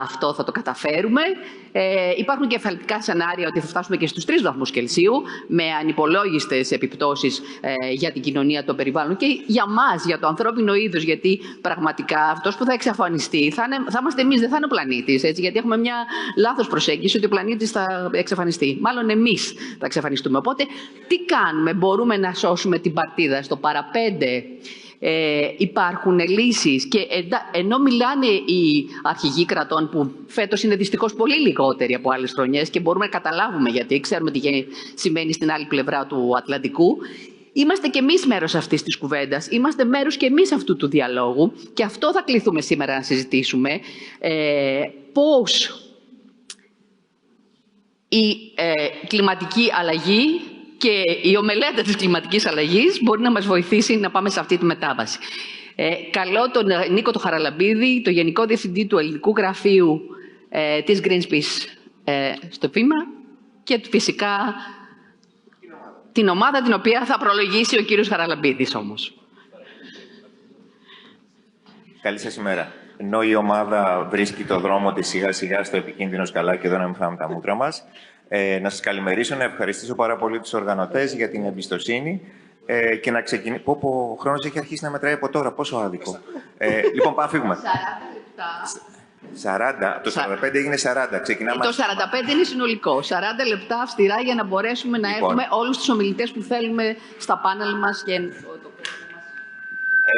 αυτό θα το καταφέρουμε. Υπάρχουν και εφαλτικά σενάρια ότι θα φτάσουμε και στους 3 βαθμούς Κελσίου, με ανυπολόγιστες επιπτώσεις για την κοινωνία, το περιβάλλον και για μας, για το ανθρώπινο είδος. Γιατί πραγματικά αυτός που θα εξαφανιστεί θα είμαστε εμείς, δεν θα είναι ο πλανήτης. Έτσι, γιατί έχουμε μια λάθος προσέγγιση ότι ο πλανήτης θα εξαφανιστεί. Μάλλον εμείς θα εξαφανιστούμε. Οπότε, τι κάνουμε, μπορούμε να σώσουμε την παρτίδα στο παραπέντε. Υπάρχουν λύσεις και ενώ μιλάνε οι αρχηγοί κρατών που φέτος είναι δυστυχώς πολύ λιγότεροι από άλλες χρονιές και μπορούμε να καταλάβουμε γιατί, ξέρουμε τι σημαίνει στην άλλη πλευρά του Ατλαντικού, είμαστε και εμείς μέρος αυτής της κουβέντας, είμαστε μέρος και εμείς αυτού του διαλόγου και αυτό θα κληθούμε σήμερα να συζητήσουμε, πώς η κλιματική αλλαγή και η ομελέτα της κλιματικής αλλαγής μπορεί να μας βοηθήσει να πάμε σε αυτή τη μετάβαση. Καλώ τον Νίκο τον Χαραλαμπίδη, το Γενικό Διευθυντή του Ελληνικού Γραφείου της Greenpeace στο βήμα και φυσικά την ομάδα την οποία θα προλογίσει ο κύριος Χαραλαμπίδης όμως. Καλή σας ημέρα. Ενώ η ομάδα βρίσκει το δρόμο της σιγά σιγά στο επικίνδυνο σκαλάκι, εδώ να μην φάμε τα μούτρα μας, να σας καλημερίσω, να ευχαριστήσω πάρα πολύ τους οργανωτές για την εμπιστοσύνη και να ξεκινήσω. Ο χρόνος έχει αρχίσει να μετράει από τώρα. Πόσο άδικο. Λοιπόν, πάμε φύγουμε. 40, το 45 έγινε 40. Ξεκινάμε. Το 45 είναι συνολικό. 40 λεπτά αυστηρά για να μπορέσουμε να έχουμε όλους τους ομιλητές που θέλουμε στα πάνελ μας.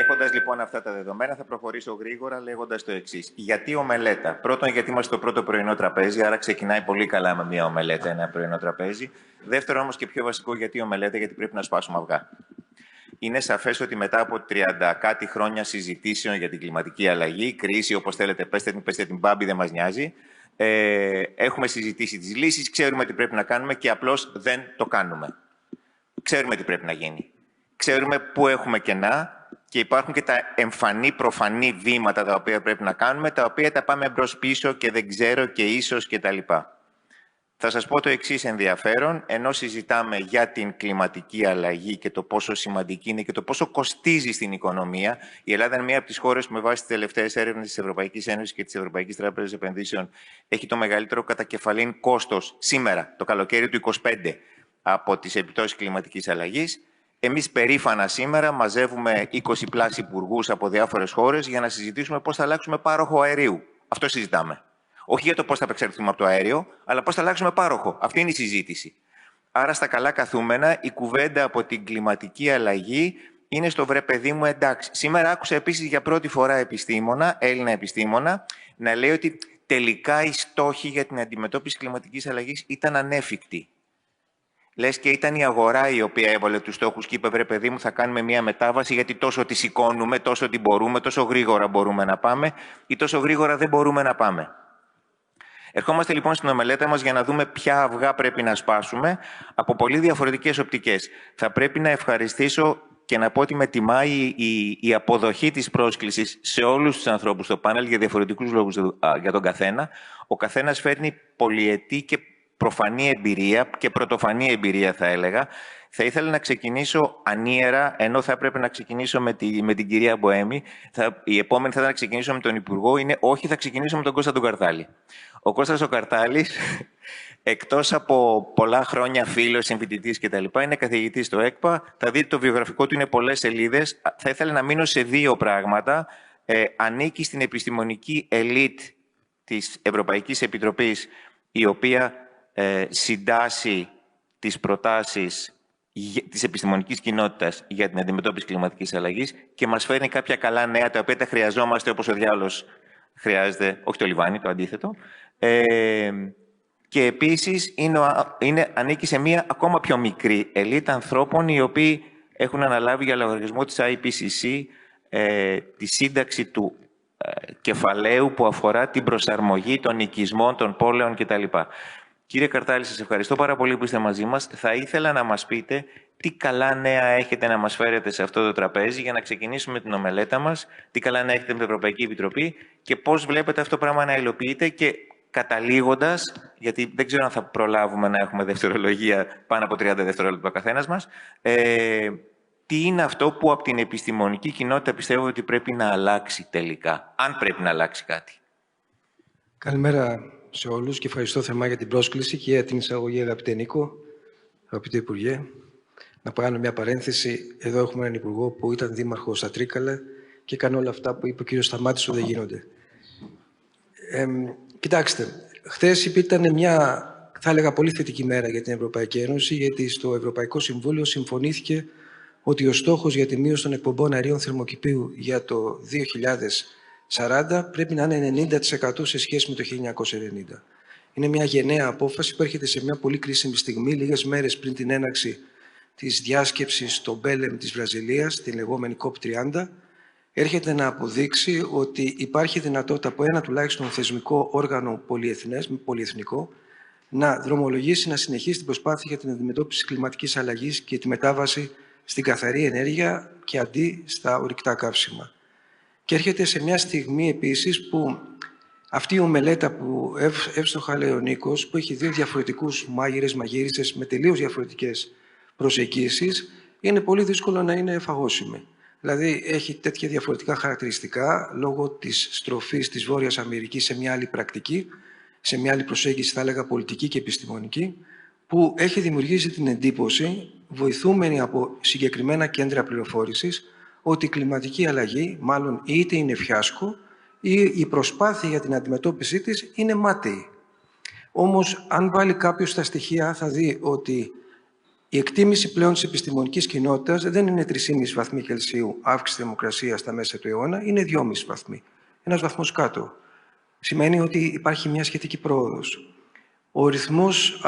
Έχοντας λοιπόν αυτά τα δεδομένα, θα προχωρήσω γρήγορα λέγοντας το εξής. Γιατί ομελέτα? Πρώτον, γιατί είμαστε στο πρώτο πρωινό τραπέζι, άρα ξεκινάει πολύ καλά με μια ομελέτα, ένα πρωινό τραπέζι. Δεύτερον, όμως και πιο βασικό, γιατί ομελέτα? Γιατί πρέπει να σπάσουμε αυγά. Είναι σαφές ότι μετά από 30 κάτι χρόνια συζητήσεων για την κλιματική αλλαγή, κρίση, όπως θέλετε, πέστε την Μπάμπη, δεν μας νοιάζει. Έχουμε συζητήσει τις λύσεις, ξέρουμε τι πρέπει να κάνουμε και απλώς δεν το κάνουμε. Ξέρουμε τι πρέπει να γίνει. Ξέρουμε πού έχουμε κενά. Και υπάρχουν και τα εμφανή, προφανή βήματα τα οποία πρέπει να κάνουμε, τα οποία τα πάμε μπρος-πίσω και δεν ξέρω και ίσως και τα λοιπά. Θα σας πω το εξής ενδιαφέρον, ενώ συζητάμε για την κλιματική αλλαγή και το πόσο σημαντική είναι και το πόσο κοστίζει στην οικονομία. Η Ελλάδα είναι μία από τις χώρες που με βάση τις τελευταίες έρευνες της Ευρωπαϊκής Ένωσης και της Ευρωπαϊκής Τράπεζας Επενδύσεων έχει το μεγαλύτερο κατακεφαλήν κόστος σήμερα, το καλοκαίρι του 2025, από τις επιπτώσεις κλιματικής αλλαγής. Εμείς περήφανα σήμερα μαζεύουμε 20 πλάς υπουργούς από διάφορες χώρες για να συζητήσουμε πώς θα αλλάξουμε πάροχο αερίου. Αυτό συζητάμε. Όχι για το πώς θα απεξαρτηθούμε από το αέριο, αλλά πώς θα αλλάξουμε πάροχο. Αυτή είναι η συζήτηση. Άρα, στα καλά καθούμενα, η κουβέντα από την κλιματική αλλαγή είναι στο βρε παιδί μου εντάξει. Σήμερα άκουσα επίσης για πρώτη φορά επιστήμονα, Έλληνα επιστήμονα, να λέει ότι τελικά οι στόχοι για την αντιμετώπιση κλιματικής αλλαγής ήταν ανέφικτοι. Λες και ήταν η αγορά η οποία έβαλε τους στόχους και είπε βρε παιδί μου θα κάνουμε μια μετάβαση γιατί τόσο τη σηκώνουμε, τόσο την μπορούμε, τόσο γρήγορα μπορούμε να πάμε ή τόσο γρήγορα δεν μπορούμε να πάμε. Ερχόμαστε λοιπόν στην ομελέτα μας για να δούμε ποια αυγά πρέπει να σπάσουμε από πολύ διαφορετικές οπτικές. Θα πρέπει να ευχαριστήσω και να πω ότι με τιμάει η αποδοχή της πρόσκλησης σε όλους τους ανθρώπους στο πάνελ για διαφορετικούς λόγους για τον καθένα. Ο καθένας φέρνει πολυετή και προφανή εμπειρία και πρωτοφανή εμπειρία θα έλεγα. Θα ήθελα να ξεκινήσω ανίερα, ενώ θα έπρεπε να ξεκινήσω με την κυρία Μποέμη. Η επόμενη θα ήταν να ξεκινήσω με τον Υπουργό, όχι θα ξεκινήσω με τον Κώστα τον Καρτάλη. Ο Κώστας ο Καρτάλης, εκτός από πολλά χρόνια φίλος, συμφοιτητής κτλ., είναι καθηγητής στο ΕΚΠΑ. Θα δείτε το βιογραφικό του είναι πολλές σελίδες. Θα ήθελα να μείνω σε δύο πράγματα. Ανήκει στην επιστημονική ελίτ της Ευρωπαϊκής Επιτροπής, η οποία συντάσσει τις προτάσεις της επιστημονικής κοινότητας για την αντιμετώπιση κλιματικής αλλαγής και μας φέρνει κάποια καλά νέα, τα οποία τα χρειαζόμαστε όπως ο διάολος χρειάζεται, όχι το λιβάνι, το αντίθετο. Και επίσης ανήκει σε μια ακόμα πιο μικρή ελίτ ανθρώπων οι οποίοι έχουν αναλάβει για λογαριασμό της IPCC τη σύνταξη του κεφαλαίου που αφορά την προσαρμογή των οικισμών, των πόλεων κτλ. Κύριε Καρτάλη, σας ευχαριστώ πάρα πολύ που είστε μαζί μας. Θα ήθελα να μας πείτε τι καλά νέα έχετε να μας φέρετε σε αυτό το τραπέζι για να ξεκινήσουμε την ομελέτα μας, τι καλά νέα έχετε με την Ευρωπαϊκή Επιτροπή και πώς βλέπετε αυτό το πράγμα να υλοποιείται και καταλήγοντας, γιατί δεν ξέρω αν θα προλάβουμε να έχουμε δευτερολογία πάνω από 30 δευτερόλεπτα ο καθένας μας, τι είναι αυτό που από την επιστημονική κοινότητα πιστεύω ότι πρέπει να αλλάξει τελικά, αν πρέπει να αλλάξει κάτι. Καλημέρα σε όλους και ευχαριστώ θερμά για την πρόσκληση και για την εισαγωγή, αγαπητέ Νίκο, αγαπητέ Υπουργέ. Να κάνω μια παρένθεση. Εδώ έχουμε έναν Υπουργό που ήταν δήμαρχος στα Τρίκαλα και έκανε όλα αυτά που είπε ο κύριος Σταμάτης ότι δεν γίνονται. Κοιτάξτε, χθες ήταν μια, θα έλεγα, πολύ θετική μέρα για την Ευρωπαϊκή Ένωση, γιατί στο Ευρωπαϊκό Συμβούλιο συμφωνήθηκε ότι ο στόχος για τη μείωση των εκπομπών αερίων θερμοκηπίου για το 2040 πρέπει να είναι 90% σε σχέση με το 1990. Είναι μια γενναία απόφαση που έρχεται σε μια πολύ κρίσιμη στιγμή, λίγες μέρες πριν την έναρξη της διάσκεψης στο Μπέλεμ της Βραζιλίας, την λεγόμενη COP30, έρχεται να αποδείξει ότι υπάρχει δυνατότητα από ένα τουλάχιστον θεσμικό όργανο πολυεθνικό να δρομολογήσει, να συνεχίσει την προσπάθεια για την αντιμετώπιση της κλιματικής αλλαγής και τη μετάβαση στην καθαρή ενέργεια και αντί στα ορυκτά καύσιμα. Και έρχεται σε μια στιγμή επίσης που αυτή η ομελέτα που εύστοχα λέει ο Νίκος, που έχει δύο διαφορετικούς μάγειρες με τελείως διαφορετικές προσεγγίσεις, είναι πολύ δύσκολο να είναι εφαγώσιμη. Δηλαδή έχει τέτοια διαφορετικά χαρακτηριστικά λόγω της στροφής της Βόρειας Αμερικής σε μια άλλη πρακτική, σε μια άλλη προσέγγιση, θα έλεγα, πολιτική και επιστημονική, που έχει δημιουργήσει την εντύπωση, βοηθούμενη από συγκεκριμένα κέντρα πληροφόρησης, ότι η κλιματική αλλαγή μάλλον είτε είναι φιάσκο ή η προσπάθεια για την αντιμετώπιση της είναι μάταιη. Όμως, αν βάλει κάποιος τα στοιχεία, θα δει ότι η εκτίμηση πλέον της επιστημονικής κοινότητας δεν είναι 3,5 βαθμοί Κελσίου αύξηση θερμοκρασίας στα μέσα του αιώνα, είναι 2,5 βαθμοί. Ένας βαθμός κάτω. Σημαίνει ότι υπάρχει μια σχετική πρόοδος. Ο ρυθμός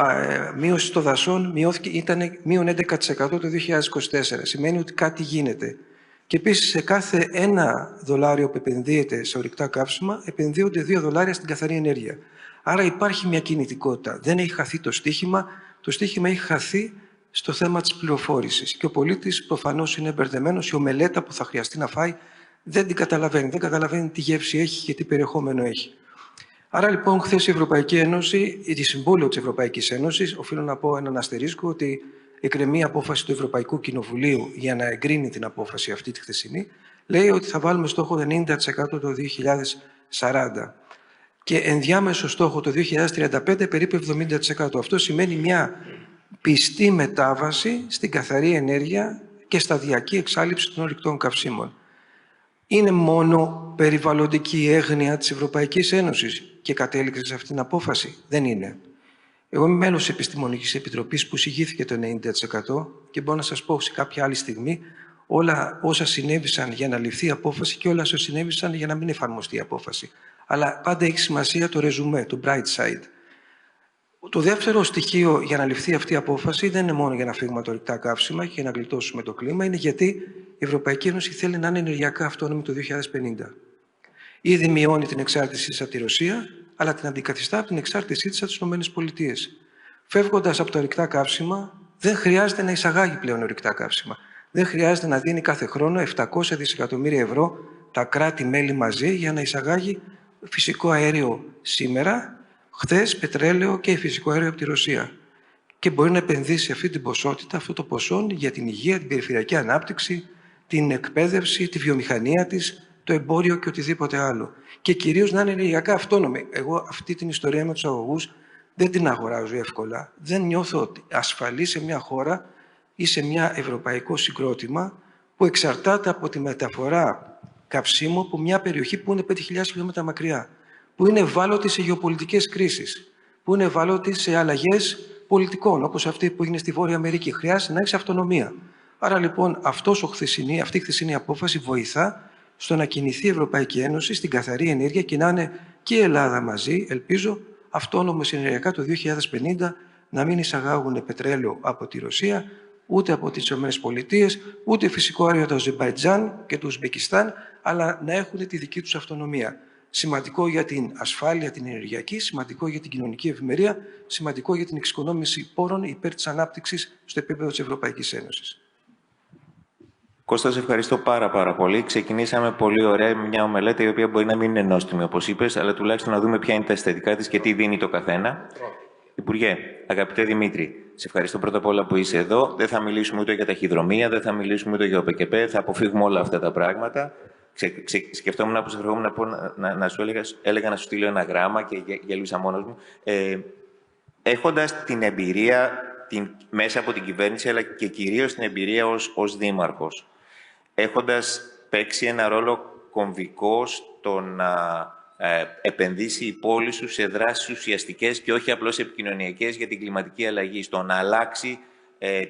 μείωσης των δασών ήταν μείον 11% το 2024. Σημαίνει ότι κάτι γίνεται. Και επίσης σε κάθε $1 που επενδύεται σε ορυκτά καύσιμα, επενδύονται $2 στην καθαρή ενέργεια. Άρα υπάρχει μια κινητικότητα. Δεν έχει χαθεί το στίχημα. Το στίχημα έχει χαθεί στο θέμα της πληροφόρησης. Και ο πολίτης προφανώς είναι μπερδεμένος. Η ομελέτα που θα χρειαστεί να φάει δεν την καταλαβαίνει. Δεν καταλαβαίνει τι γεύση έχει και τι περιεχόμενο έχει. Άρα λοιπόν, χθες η Ευρωπαϊκή Ένωση, η Συμβούλιο της Ευρωπαϊκής Ένωσης, οφείλω να πω έναν αστερίσκο ότι εκκρεμεί απόφαση του Ευρωπαϊκού Κοινοβουλίου για να εγκρίνει την απόφαση αυτή τη χθεσινή, λέει ότι θα βάλουμε στόχο 90% το 2040 και ενδιάμεσο στόχο το 2035 περίπου 70%. Αυτό σημαίνει μια πιστή μετάβαση στην καθαρή ενέργεια και σταδιακή εξάλειψη των ορυκτών καυσίμων. Είναι μόνο περιβαλλοντική έγνοια της Ευρωπαϊκής Ένωσης και κατέληξε σε αυτήν την απόφαση? Δεν είναι. Εγώ είμαι μέλος της Επιστημονικής Επιτροπής που εισηγήθηκε το 90% και μπορώ να σας πω σε κάποια άλλη στιγμή όλα όσα συνέβησαν για να ληφθεί η απόφαση και όλα όσα συνέβησαν για να μην εφαρμοστεί η απόφαση. Αλλά πάντα έχει σημασία το ρεζουμέ, το bright side. Το δεύτερο στοιχείο για να ληφθεί αυτή η απόφαση δεν είναι μόνο για να φύγουμε από τα ορυκτά καύσιμα και να γλιτώσουμε το κλίμα, είναι γιατί η Ευρωπαϊκή Ένωση θέλει να είναι ενεργειακά αυτόνομη το 2050. Ήδη μειώνει την εξάρτησή της από τη Ρωσία, αλλά την αντικαθιστά από την εξάρτησή της από τις ΗΠΑ. Φεύγοντας από τα ορυκτά καύσιμα, δεν χρειάζεται να εισαγάγει πλέον ορυκτά καύσιμα. Δεν χρειάζεται να δίνει κάθε χρόνο 700 δισεκατομμύρια ευρώ τα κράτη-μέλη μαζί για να εισαγάγει φυσικό αέριο σήμερα, χθες πετρέλαιο και φυσικό αέριο από τη Ρωσία. Και μπορεί να επενδύσει αυτή την ποσότητα, αυτό το ποσό για την υγεία, την περιφερειακή ανάπτυξη, την εκπαίδευση, τη βιομηχανία της, το εμπόριο και οτιδήποτε άλλο. Και κυρίως να είναι ενεργειακά αυτόνομη. Εγώ αυτή την ιστορία με τους αγωγούς δεν την αγοράζω εύκολα. Δεν νιώθω ασφαλή σε μια χώρα ή σε μια ευρωπαϊκό συγκρότημα που εξαρτάται από τη μεταφορά καυσίμου από μια περιοχή που είναι 5.000 χιλιόμετρα μακριά, που είναι ευάλωτη σε γεωπολιτικές κρίσεις, που είναι ευάλωτη σε αλλαγές πολιτικών, όπως αυτή που έγινε στη Βόρεια Αμερική. Χρειάζεται να έχει αυτονομία. Άρα λοιπόν αυτή η χθεσινή απόφαση βοηθά στο να κινηθεί η Ευρωπαϊκή Ένωση στην καθαρή ενέργεια και να είναι και η Ελλάδα μαζί, ελπίζω, αυτόνομες ενεργειακά το 2050, να μην εισαγάγουν πετρέλαιο από τη Ρωσία, ούτε από τις ΗΠΑ, ούτε φυσικό αέριο το Αζερμπαϊτζάν και το Ουσμπεκιστάν, αλλά να έχουν τη δική τους αυτονομία. Σημαντικό για την ασφάλεια την ενεργειακή, σημαντικό για την κοινωνική ευημερία, σημαντικό για την εξοικονόμηση πόρων υπέρ της ανάπτυξης στο επίπεδο της Ευρωπαϊκής Ένωσης. Κώστα, σε ευχαριστώ πάρα πολύ. Ξεκινήσαμε πολύ ωραία με μια ομελέτα η οποία μπορεί να μην είναι νόστιμη, όπως είπες, αλλά τουλάχιστον να δούμε ποια είναι τα αισθητικά της και τι δίνει το καθένα. Υπουργέ, αγαπητέ Δημήτρη, σε ευχαριστώ πρώτα απ' όλα που είσαι εδώ. Δεν θα μιλήσουμε ούτε για ταχυδρομεία, δεν θα μιλήσουμε ούτε για ΟΠΕΚΕΠΕ, θα αποφύγουμε όλα αυτά τα πράγματα. Σκεφτόμουν πως ερχόμουν να σου έλεγα να σου στείλω ένα γράμμα και γελούσα μόνος μου. Έχοντας την εμπειρία μέσα από την κυβέρνηση, αλλά και κυρίως την εμπειρία ως δήμαρχος, έχοντας παίξει ένα ρόλο κομβικό στο να επενδύσει η πόλη σου σε δράσεις ουσιαστικές και όχι απλώς επικοινωνιακές για την κλιματική αλλαγή, στο να αλλάξει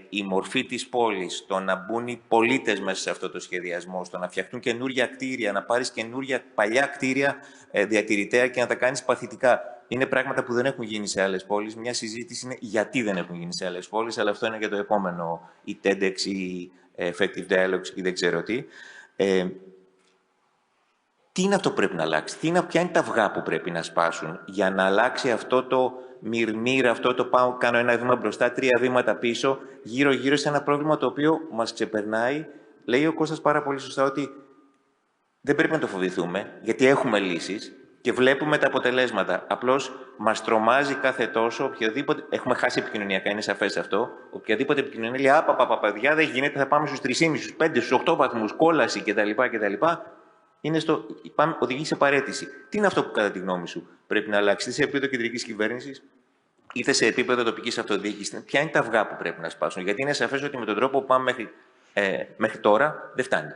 η μορφή της πόλης, στο να μπουν οι πολίτες μέσα σε αυτό το σχεδιασμό, στο να φτιαχτούν καινούργια κτίρια, να πάρεις καινούργια παλιά κτίρια διατηρητέα και να τα κάνεις παθητικά. Είναι πράγματα που δεν έχουν γίνει σε άλλες πόλεις. Μια συζήτηση είναι γιατί δεν έχουν γίνει σε άλλες πόλεις, αλλά αυτό είναι για το επόμενο, η TEDx ή Effective Dialogues ή δεν ξέρω τι. Τι είναι αυτό που πρέπει να αλλάξει, ποια είναι τα αυγά που πρέπει να σπάσουν για να αλλάξει αυτό το μυρμύρ, αυτό το πάω, κάνω ένα βήμα μπροστά, 3 βήματα πίσω, γύρω-γύρω σε ένα πρόβλημα το οποίο μας ξεπερνάει. Λέει ο Κώστας πάρα πολύ σωστά ότι δεν πρέπει να το φοβηθούμε, γιατί έχουμε λύσεις και βλέπουμε τα αποτελέσματα. Απλώς μας τρομάζει κάθε τόσο οποιοδήποτε. Έχουμε χάσει επικοινωνιακά, είναι σαφές αυτό. Οποιαδήποτε επικοινωνία λέει: παιδιά, δεν γίνεται, θα πάμε στους 3,5, στους 5, στους 8 βαθμούς, κόλαση κτλ. Οδηγεί σε παραίτηση. Τι είναι αυτό που, κατά τη γνώμη σου, πρέπει να αλλάξει, είτε σε επίπεδο κεντρικής κυβέρνησης, είτε σε επίπεδο τοπικής αυτοδιοίκησης? Ποια είναι τα αυγά που πρέπει να σπάσουν? Γιατί είναι σαφές ότι με τον τρόπο που πάμε μέχρι τώρα δεν φτάνει.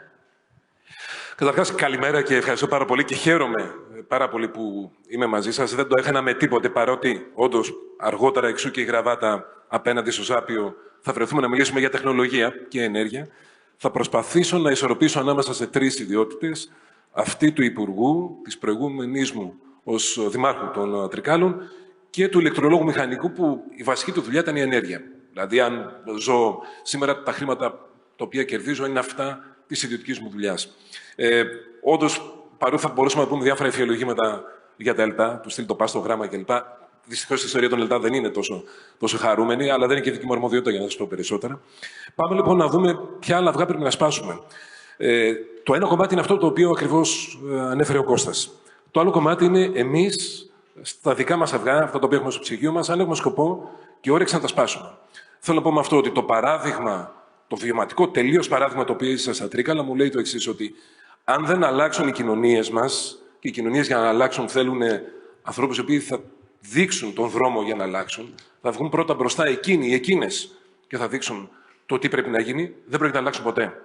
Καταρχάς, καλημέρα και ευχαριστώ πάρα πολύ και χαίρομαι πάρα πολύ που είμαι μαζί σας. Δεν το έχανα με τίποτε, παρότι όντως αργότερα εξού και η γραβάτα απέναντι στο Ζάπιο θα βρεθούμε να μιλήσουμε για τεχνολογία και ενέργεια. Θα προσπαθήσω να ισορροπήσω ανάμεσα σε 3 ιδιότητες, αυτή του Υπουργού, της προηγούμενης μου ως Δημάρχου των Τρικάλων και του ηλεκτρολόγου μηχανικού, που η βασική του δουλειά ήταν η ενέργεια. Δηλαδή, αν ζω σήμερα, τα χρήματα τα οποία κερδίζω είναι αυτά της ιδιωτικής μου δουλειάς. Όντως, παρότι θα μπορούσαμε να πούμε διάφορα ευχαιολογήματα για τα ΕΛΤΑ, του στυλ το πας στο γράμμα κλπ. Δυστυχώς η ιστορία των ΕΛΤΑ δεν είναι τόσο χαρούμενη, αλλά δεν είναι και δική μου αρμοδιότητα για να σας πω περισσότερα. Πάμε λοιπόν να δούμε ποια άλλα αυγά πρέπει να σπάσουμε. Το ένα κομμάτι είναι αυτό το οποίο ακριβώς ανέφερε ο Κώστας. Το άλλο κομμάτι είναι εμείς, στα δικά μας αυγά, αυτά τα οποία έχουμε στο ψυγείο μας, αν έχουμε σκοπό και όρεξη να τα σπάσουμε. Θέλω να πω με αυτό ότι το παράδειγμα, το βιωματικό τελείως παράδειγμα το οποίο είσαι στα Τρίκαλα, μου λέει το εξής, ότι αν δεν αλλάξουν οι κοινωνίες μας, και οι κοινωνίες για να αλλάξουν θέλουν ανθρώπους οι οποίοι θα δείξουν τον δρόμο για να αλλάξουν, θα βγουν πρώτα μπροστά εκείνοι ή εκείνες και θα δείξουν το τι πρέπει να γίνει, δεν πρέπει να αλλάξουν ποτέ.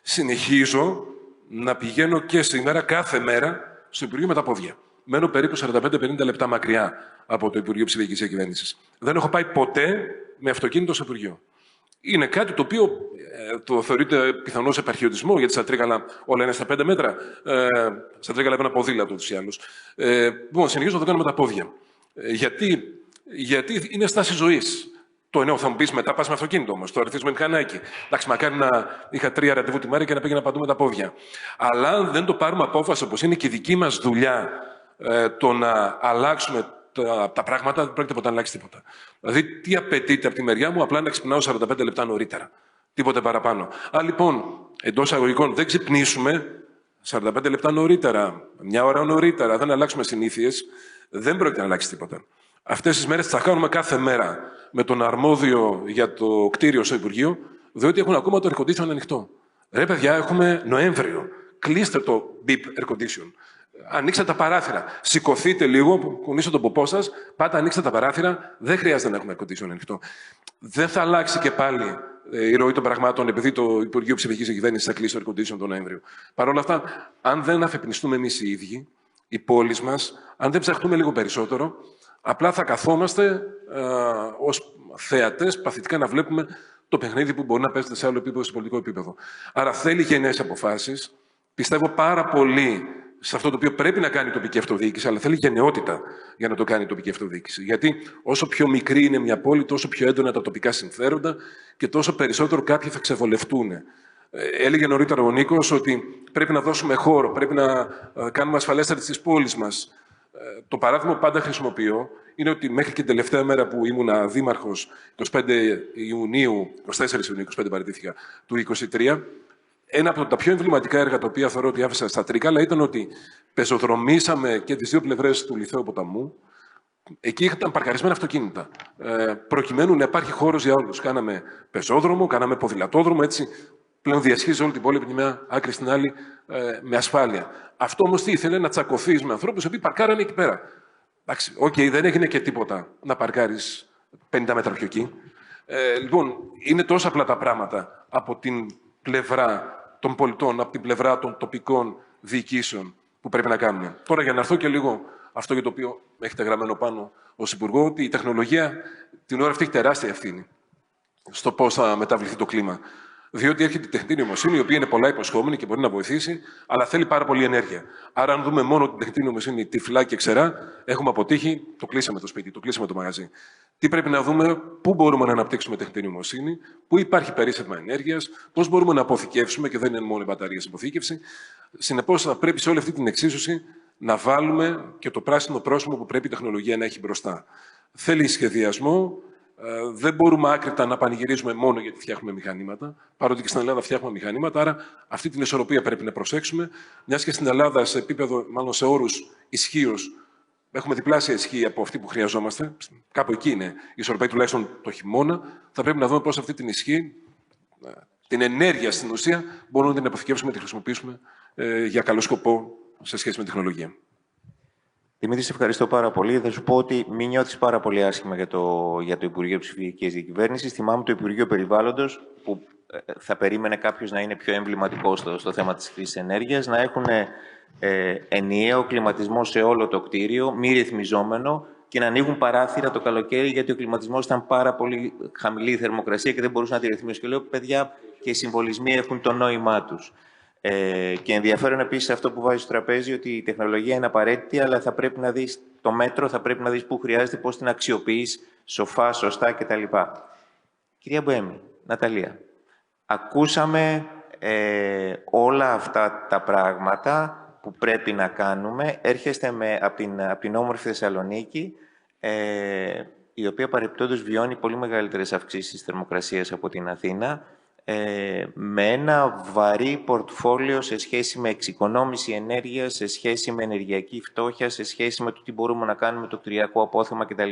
Συνεχίζω να πηγαίνω και σήμερα, κάθε μέρα, στο Υπουργείο με τα πόδια. Μένω περίπου 45-50 λεπτά μακριά από το Υπουργείο Ψηφιακής Διακυβέρνησης. Δεν έχω πάει ποτέ με αυτοκίνητο στο Υπουργείο. Είναι κάτι το οποίο το θεωρείται πιθανώς επαρχιωτισμό, γιατί στα Τρίκαλα όλα είναι στα 5 μέτρα. Στα Τρίκαλα είναι ένα ποδήλατο ούτως ή άλλως. Λοιπόν, συνεχίζω να το κάνω με τα πόδια. Γιατί είναι στάση ζωής. Το εννοώ, θα μου πει μετά πα με αυτοκίνητο όμως, το αριθμό με μηχανάκι. Εντάξει, μακάρι να είχα 3 ραντεβού τη μέρα και να πήγαινα παντού με τα πόδια. Αλλά αν δεν το πάρουμε απόφαση, όπως είναι και η δική μας δουλειά, το να αλλάξουμε τα πράγματα, δεν πρόκειται ποτέ να αλλάξει τίποτα. Δηλαδή, τι απαιτείται από τη μεριά μου, απλά να ξυπνάω 45 λεπτά νωρίτερα. Τίποτε παραπάνω. Αν λοιπόν, εντός αγωγικών, δεν ξυπνήσουμε 45 λεπτά νωρίτερα, 1 ώρα νωρίτερα, δεν αλλάξουμε συνήθειες, δεν πρόκειται να αλλάξει τίποτα. Αυτές τις μέρες θα κάνουμε κάθε μέρα με τον αρμόδιο για το κτίριο στο Υπουργείο, διότι έχουν ακόμα το air condition ανοιχτό. Ρε παιδιά, έχουμε Νοέμβριο. Κλείστε το beep air condition. Ανοίξτε τα παράθυρα. Σηκωθείτε λίγο, κουνήστε τον ποπό σας, πάτε, ανοίξτε τα παράθυρα. Δεν χρειάζεται να έχουμε air condition ανοιχτό. Δεν θα αλλάξει και πάλι η ροή των πραγμάτων επειδή το Υπουργείο Ψηφιακής Διακυβέρνησης θα κλείσει το air condition τον Νοέμβριο. Παρ' όλα αυτά, αν δεν αφεπνιστούμε εμείς οι ίδιοι, οι πόλεις μας, αν δεν ψαχτούμε λίγο περισσότερο, απλά θα καθόμαστε ως θεατές παθητικά να βλέπουμε το παιχνίδι που μπορεί να παίζεται σε άλλο επίπεδο, σε πολιτικό επίπεδο. Άρα θέλει γενναίες αποφάσεις. Πιστεύω πάρα πολύ σε αυτό το οποίο πρέπει να κάνει η τοπική αυτοδιοίκηση, αλλά θέλει γενναιότητα για να το κάνει η τοπική αυτοδιοίκηση. Γιατί όσο πιο μικρή είναι μια πόλη, τόσο πιο έντονα τα τοπικά συμφέροντα και τόσο περισσότερο κάποιοι θα ξεβολευτούν. Έλεγε νωρίτερα ο Νίκος ότι πρέπει να δώσουμε χώρο, πρέπει να κάνουμε ασφαλέστερη τις πόλεις μας. Το παράδειγμα που πάντα χρησιμοποιώ είναι ότι μέχρι και την τελευταία μέρα που ήμουν δήμαρχος, 24 Ιουνίου, παραιτήθηκα, του 2023, ένα από τα πιο εμβληματικά έργα τα οποία θεωρώ ότι άφησα στα Τρίκαλα ήταν ότι πεζοδρομήσαμε και τις 2 πλευρές του Λιθαίου ποταμού. Εκεί ήταν παρκαρισμένα αυτοκίνητα. Προκειμένου να υπάρχει χώρος για όλους. Κάναμε πεζόδρομο, κάναμε ποδηλατόδρομο, έτσι. πλέον διασχίζει όλη την πόλη από τη μια άκρη στην άλλη με ασφάλεια. Αυτό όμως τι ήθελε, να τσακωθείς με ανθρώπους που παρκάρανε εκεί πέρα. Εντάξει, δεν έγινε και τίποτα να παρκάρεις 50 μέτρα πιο εκεί. Λοιπόν, είναι τόσο απλά τα πράγματα από την πλευρά των πολιτών, από την πλευρά των τοπικών διοικήσεων που πρέπει να κάνουμε. Τώρα, για να έρθω και λίγο αυτό για το οποίο έχετε γραμμένο πάνω ως Υπουργό, ότι η τεχνολογία την ώρα αυτή έχει τεράστια ευθύνη στο πώς θα μεταβληθεί το κλίμα. Διότι έρχεται η τεχνητή νοημοσύνη, η οποία είναι πολλά υποσχόμενη και μπορεί να βοηθήσει, αλλά θέλει πάρα πολύ ενέργεια. Άρα, αν δούμε μόνο την τεχνητή νοημοσύνη τυφλά και ξερά, έχουμε αποτύχει, το κλείσαμε το σπίτι, το κλείσαμε το μαγαζί. Τι πρέπει να δούμε, πού μπορούμε να αναπτύξουμε τεχνητή νοημοσύνη, πού υπάρχει περίσσευμα ενέργειας, πώς μπορούμε να αποθηκεύσουμε, και δεν είναι μόνο οι μπαταρίες αποθήκευση. Συνεπώς, θα πρέπει σε όλη αυτή την εξίσωση να βάλουμε και το πράσινο πρόσημο που πρέπει η τεχνολογία να έχει μπροστά. Θέλει σχεδιασμό. Δεν μπορούμε άκρητα να πανηγυρίζουμε μόνο γιατί φτιάχνουμε μηχανήματα, παρότι και στην Ελλάδα φτιάχνουμε μηχανήματα. Άρα, αυτή την ισορροπία πρέπει να προσέξουμε. Μιας και στην Ελλάδα, σε επίπεδο, μάλλον σε όρους ισχύως, έχουμε διπλάσια ισχύ από αυτή που χρειαζόμαστε. Κάπου εκεί είναι η ισορροπία, τουλάχιστον το χειμώνα. Θα πρέπει να δούμε πώς αυτή την ισχύ, την ενέργεια στην ουσία, μπορούμε να την αποθηκεύσουμε, να τη χρησιμοποιήσουμε για καλό σκοπό σε σχέση με τεχνολογία. Δημήτρη, σε ευχαριστώ πάρα πολύ. Θα σου πω ότι μην νιώθεις πάρα πολύ άσχημα για το Υπουργείο Ψηφιακής Διακυβέρνησης. Θυμάμαι το Υπουργείο Περιβάλλοντος, που θα περίμενε κάποιος να είναι πιο εμβληματικό στο θέμα της χρήσης ενέργειας, να έχουν ενιαίο κλιματισμό σε όλο το κτίριο, μη ρυθμιζόμενο, και να ανοίγουν παράθυρα το καλοκαίρι, γιατί ο κλιματισμός ήταν πάρα πολύ χαμηλή η θερμοκρασία και δεν μπορούσαν να τη ρυθμίσουν. Και λέω, παιδιά, και οι συμβολισμοί έχουν το νόημά τους. Και ενδιαφέρον επίσης αυτό που βάζει στο τραπέζι, ότι η τεχνολογία είναι απαραίτητη, αλλά θα πρέπει να δεις το μέτρο, θα πρέπει να δεις πού χρειάζεται, πώς την αξιοποιείς σοφά, σωστά κτλ. Κυρία Μποέμη, Ναταλία, ακούσαμε όλα αυτά τα πράγματα που πρέπει να κάνουμε. Έρχεστε από την όμορφη Θεσσαλονίκη, η οποία παρεπτόντως βιώνει πολύ μεγαλύτερες αυξήσεις θερμοκρασίας από την Αθήνα, με ένα βαρύ πορτφόλιο σε σχέση με εξοικονόμηση ενέργειας, σε σχέση με ενεργειακή φτώχεια, σε σχέση με το τι μπορούμε να κάνουμε το κτηριακό απόθεμα κτλ.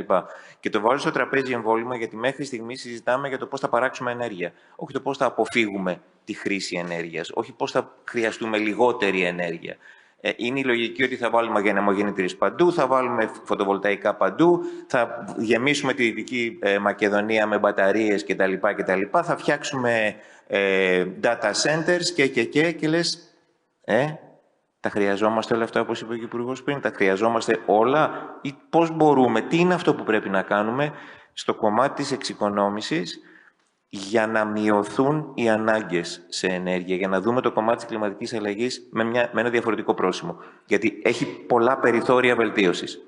Και το βάζω στο τραπέζι εμβόλυμα, γιατί μέχρι στιγμή συζητάμε για το πώς θα παράξουμε ενέργεια. Όχι το πώς θα αποφύγουμε τη χρήση ενέργειας, όχι πώς θα χρειαστούμε λιγότερη ενέργεια. Είναι η λογική ότι θα βάλουμε γεννημογεννήτριες παντού, θα βάλουμε φωτοβολταϊκά παντού, θα γεμίσουμε τη Δυτική Μακεδονία με μπαταρίες κτλ. Θα φτιάξουμε data centers και λες, τα χρειαζόμαστε όλα αυτά, όπως είπε ο Υπουργός πριν, τα χρειαζόμαστε όλα, ή πώς μπορούμε, τι είναι αυτό που πρέπει να κάνουμε στο κομμάτι της εξοικονόμησης, για να μειωθούν οι ανάγκες σε ενέργεια, για να δούμε το κομμάτι της κλιματικής αλλαγής με ένα διαφορετικό πρόσημο. Γιατί έχει πολλά περιθώρια βελτίωσης.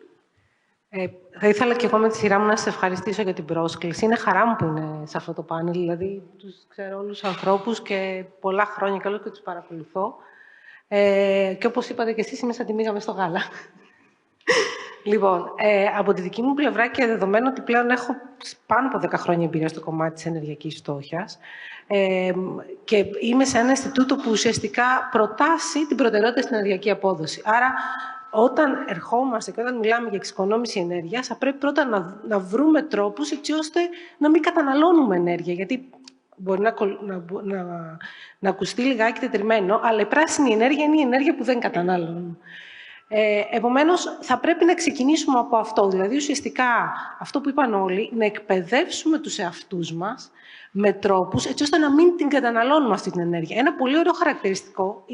Θα ήθελα και εγώ με τη σειρά μου να σας ευχαριστήσω για την πρόσκληση. Είναι χαρά μου που είναι σε αυτό το πάνελ. Δηλαδή, τους ξέρω όλους τους ανθρώπους και πολλά χρόνια καλώς και τους παρακολουθώ. Και όπως είπατε και εσείς, είμαι σαν τη μύγα μες στο γάλα. Λοιπόν, από τη δική μου πλευρά και δεδομένου ότι πλέον έχω πάνω από 10 χρόνια εμπειρία στο κομμάτι της ενεργειακής φτώχειας και είμαι σε ένα Ινστιτούτο που ουσιαστικά προτάσει την προτεραιότητα στην ενεργειακή απόδοση. Άρα, όταν ερχόμαστε και όταν μιλάμε για εξοικονόμηση ενέργειας, θα πρέπει πρώτα να βρούμε τρόπους έτσι ώστε να μην καταναλώνουμε ενέργεια. Γιατί μπορεί να ακουστεί λιγάκι τετριμμένο, αλλά η πράσινη ενέργεια είναι η ενέργεια που δεν καταναλώνουμε. Επομένως, θα πρέπει να ξεκινήσουμε από αυτό. Δηλαδή, ουσιαστικά, αυτό που είπαν όλοι, να εκπαιδεύσουμε τους εαυτούς μας με τρόπους, έτσι ώστε να μην την καταναλώνουμε αυτή την ενέργεια. Ένα πολύ ωραίο χαρακτηριστικό,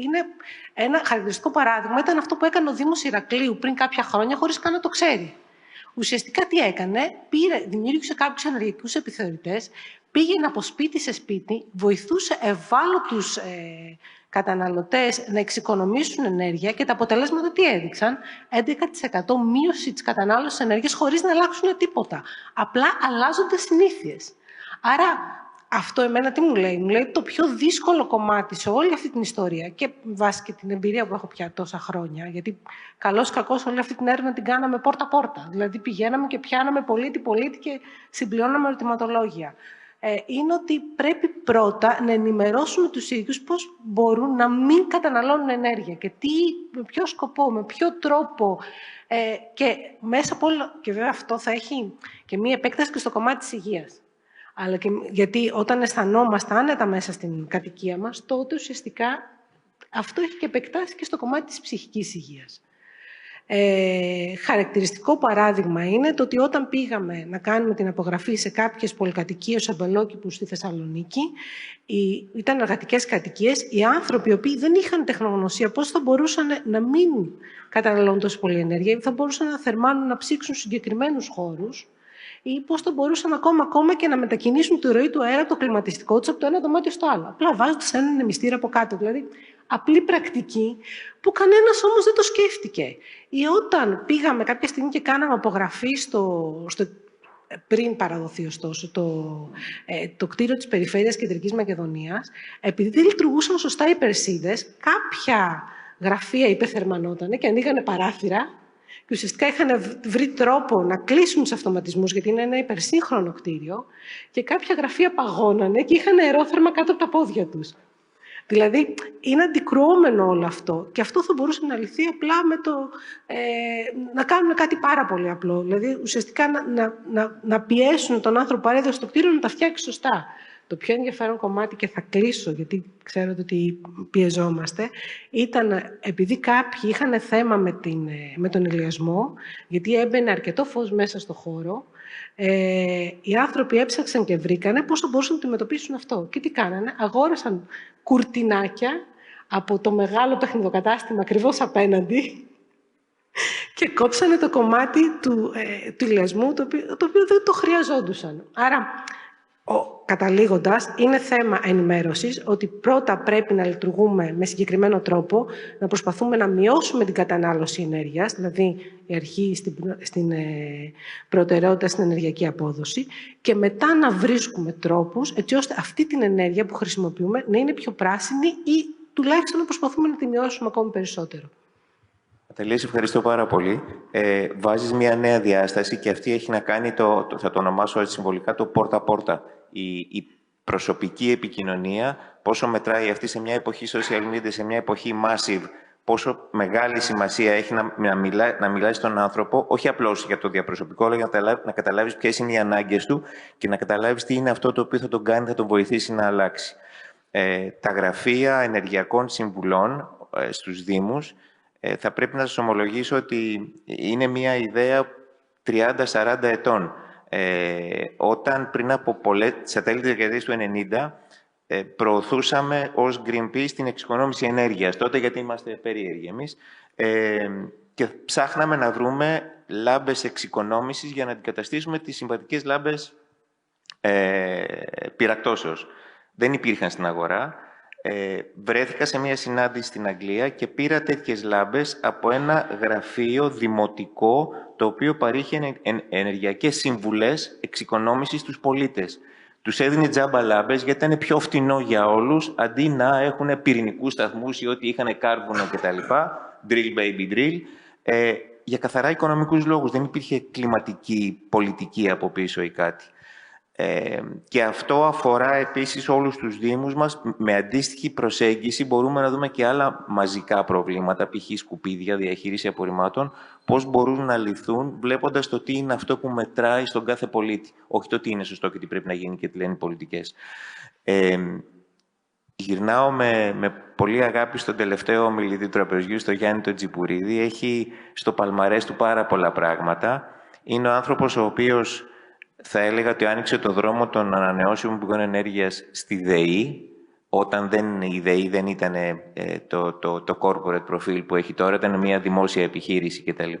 ένα χαρακτηριστικό παράδειγμα, ήταν αυτό που έκανε ο Δήμος Ηρακλείου πριν κάποια χρόνια, χωρίς καν να το ξέρει. Ουσιαστικά τι έκανε, δημιούργησε κάποιους ενεργειακούς επιθεωρητές, πήγαινε από σπίτι σε σπίτι, βοηθούσε ευάλωτους καταναλωτές να εξοικονομήσουν ενέργεια και τα αποτελέσματα τι έδειξαν? 11% μείωση της κατανάλωσης ενέργειας χωρίς να αλλάξουν τίποτα. Απλά αλλάζοντας συνήθειες. Άρα αυτό εμένα τι μου λέει? Μου λέει το πιο δύσκολο κομμάτι σε όλη αυτή την ιστορία και βάσει και την εμπειρία που έχω πια τόσα χρόνια, γιατί καλώς κακώς όλη αυτή την έρευνα την κάναμε πόρτα-πόρτα. Δηλαδή πηγαίναμε και πιάναμε πολίτη-πολίτη και συμπληρώναμε ερωτηματολόγια. Είναι ότι πρέπει πρώτα να ενημερώσουμε τους ίδιους πώς μπορούν να μην καταναλώνουν ενέργεια και με ποιο σκοπό, με ποιο τρόπο. Και μέσα από όλο, και βέβαια αυτό θα έχει και μία επέκταση και στο κομμάτι της υγείας. Αλλά και γιατί όταν αισθανόμαστε άνετα μέσα στην κατοικία μας, τότε ουσιαστικά αυτό έχει και επεκτάσει και στο κομμάτι της ψυχικής υγείας. Χαρακτηριστικό παράδειγμα είναι το ότι όταν πήγαμε να κάνουμε την απογραφή σε κάποιες πολυκατοικίες αμπελόκηπους στη Θεσσαλονίκη, ήταν εργατικές κατοικίες, οι άνθρωποι οι οποίοι δεν είχαν τεχνογνωσία πώς θα μπορούσαν να μην καταναλώνουν τόσο πολύ ενέργεια, ή θα μπορούσαν να θερμάνουν, να ψήξουν συγκεκριμένους χώρους, ή πώς θα μπορούσαν ακόμα και να μετακινήσουν τη ροή του αέρα, το κλιματιστικό τους, από το ένα δωμάτιο στο άλλο. Απλά βάζοντας έναν νεμιστήρα από κάτω. Δηλαδή, απλή πρακτική που κανένας όμως δεν το σκέφτηκε. Ή όταν πήγαμε κάποια στιγμή και κάναμε απογραφή πριν παραδοθεί ωστόσο το κτίριο της Περιφέρειας Κεντρικής Μακεδονίας, επειδή δεν λειτουργούσαν σωστά οι υπερσίδες, κάποια γραφεία υπερθερμανότανε και ανοίγανε παράθυρα και ουσιαστικά είχαν βρει τρόπο να κλείσουν τους αυτοματισμούς, γιατί είναι ένα υπερσύγχρονο κτίριο, και κάποια γραφεία παγώνανε και είχαν αερόθερμα κάτω από τα πόδια τους. Δηλαδή, είναι αντικρουόμενο όλο αυτό. Και αυτό θα μπορούσε να λυθεί απλά με να κάνουν κάτι πάρα πολύ απλό. Δηλαδή, ουσιαστικά να πιέσουν τον άνθρωπο που παρέδωσε στο κτίριο να τα φτιάξει σωστά. Το πιο ενδιαφέρον κομμάτι, και θα κλείσω γιατί ξέρω ότι πιεζόμαστε, ήταν επειδή κάποιοι είχαν θέμα με τον ηλιασμό, γιατί έμπαινε αρκετό φως μέσα στο χώρο, οι άνθρωποι έψαξαν και βρήκανε πώς θα μπορούσαν να αντιμετωπίσουν αυτό. Και τι κάνανε? Αγόρασαν κουρτινάκια από το μεγάλο παιχνιδοκατάστημα ακριβώς απέναντι και κόψανε το κομμάτι του ηλιασμού, το οποίο δεν το χρειαζόντουσαν. Άρα, καταλήγοντας, είναι θέμα ενημέρωσης, ότι πρώτα πρέπει να λειτουργούμε με συγκεκριμένο τρόπο, να προσπαθούμε να μειώσουμε την κατανάλωση ενέργειας, δηλαδή η αρχή στην προτεραιότητα στην ενεργειακή απόδοση, και μετά να βρίσκουμε τρόπους έτσι ώστε αυτή την ενέργεια που χρησιμοποιούμε να είναι πιο πράσινη ή τουλάχιστον να προσπαθούμε να τη μειώσουμε ακόμη περισσότερο. Ατελεία, ευχαριστώ πάρα πολύ. Βάζεις μια νέα διάσταση και αυτή έχει να κάνει, θα το ονομάσω έτσι συμβολικά, το πόρτα-πόρτα. Η προσωπική επικοινωνία, πόσο μετράει αυτή σε μια εποχή social media, σε μια εποχή massive, πόσο μεγάλη σημασία έχει να μιλάει στον άνθρωπο, όχι απλώς για το διαπροσωπικό, αλλά να καταλάβεις ποιες είναι οι ανάγκες του και να καταλάβεις τι είναι αυτό το οποίο θα τον κάνει, θα τον βοηθήσει να αλλάξει. Τα γραφεία ενεργειακών συμβουλών στους Δήμους, θα πρέπει να σας ομολογήσω ότι είναι μια ιδέα 30-40 ετών. Όταν πριν από στα τέλη της δεκαετίας του 90 προωθούσαμε ως Greenpeace την εξοικονόμηση ενέργειας. Τότε γιατί είμαστε περίεργοι εμείς και ψάχναμε να βρούμε λάμπες εξοικονόμησης για να αντικαταστήσουμε τις συμβατικές λάμπες πυρακτώσεως. Δεν υπήρχαν στην αγορά. Βρέθηκα σε μια συνάντηση στην Αγγλία και πήρα τέτοιες λάμπες από ένα γραφείο δημοτικό το οποίο παρήχε ενεργειακές συμβουλές εξοικονόμησης στους πολίτες. Τους έδινε τζάμπα λάμπες γιατί ήταν πιο φτηνό για όλους, αντί να έχουν πυρηνικούς σταθμούς ή ότι είχαν κάρβουνο κτλ. Drill baby drill. Για καθαρά οικονομικούς λόγους. Δεν υπήρχε κλιματική πολιτική από πίσω ή κάτι. Και αυτό αφορά επίσης όλους τους Δήμους μας. Με αντίστοιχη προσέγγιση μπορούμε να δούμε και άλλα μαζικά προβλήματα, π.χ. σκουπίδια, διαχείριση απορριμμάτων, πώς μπορούν να λυθούν βλέποντας το τι είναι αυτό που μετράει στον κάθε πολίτη. Όχι το τι είναι σωστό και τι πρέπει να γίνει και τι λένε οι πολιτικές. Γυρνάω με πολύ αγάπη στον τελευταίο ομιλητή του τραπεζιού, στο Γιάννη τον Τζιπουρίδη. Έχει στο παλμαρές του πάρα πολλά πράγματα. Είναι ο άνθρωπος ο οποίος θα έλεγα ότι άνοιξε το δρόμο των ανανεώσιμων πηγών ενέργειας στη ΔΕΗ, όταν η ΔΕΗ δεν ήταν το corporate profile που έχει τώρα, ήταν μια δημόσια επιχείρηση κτλ.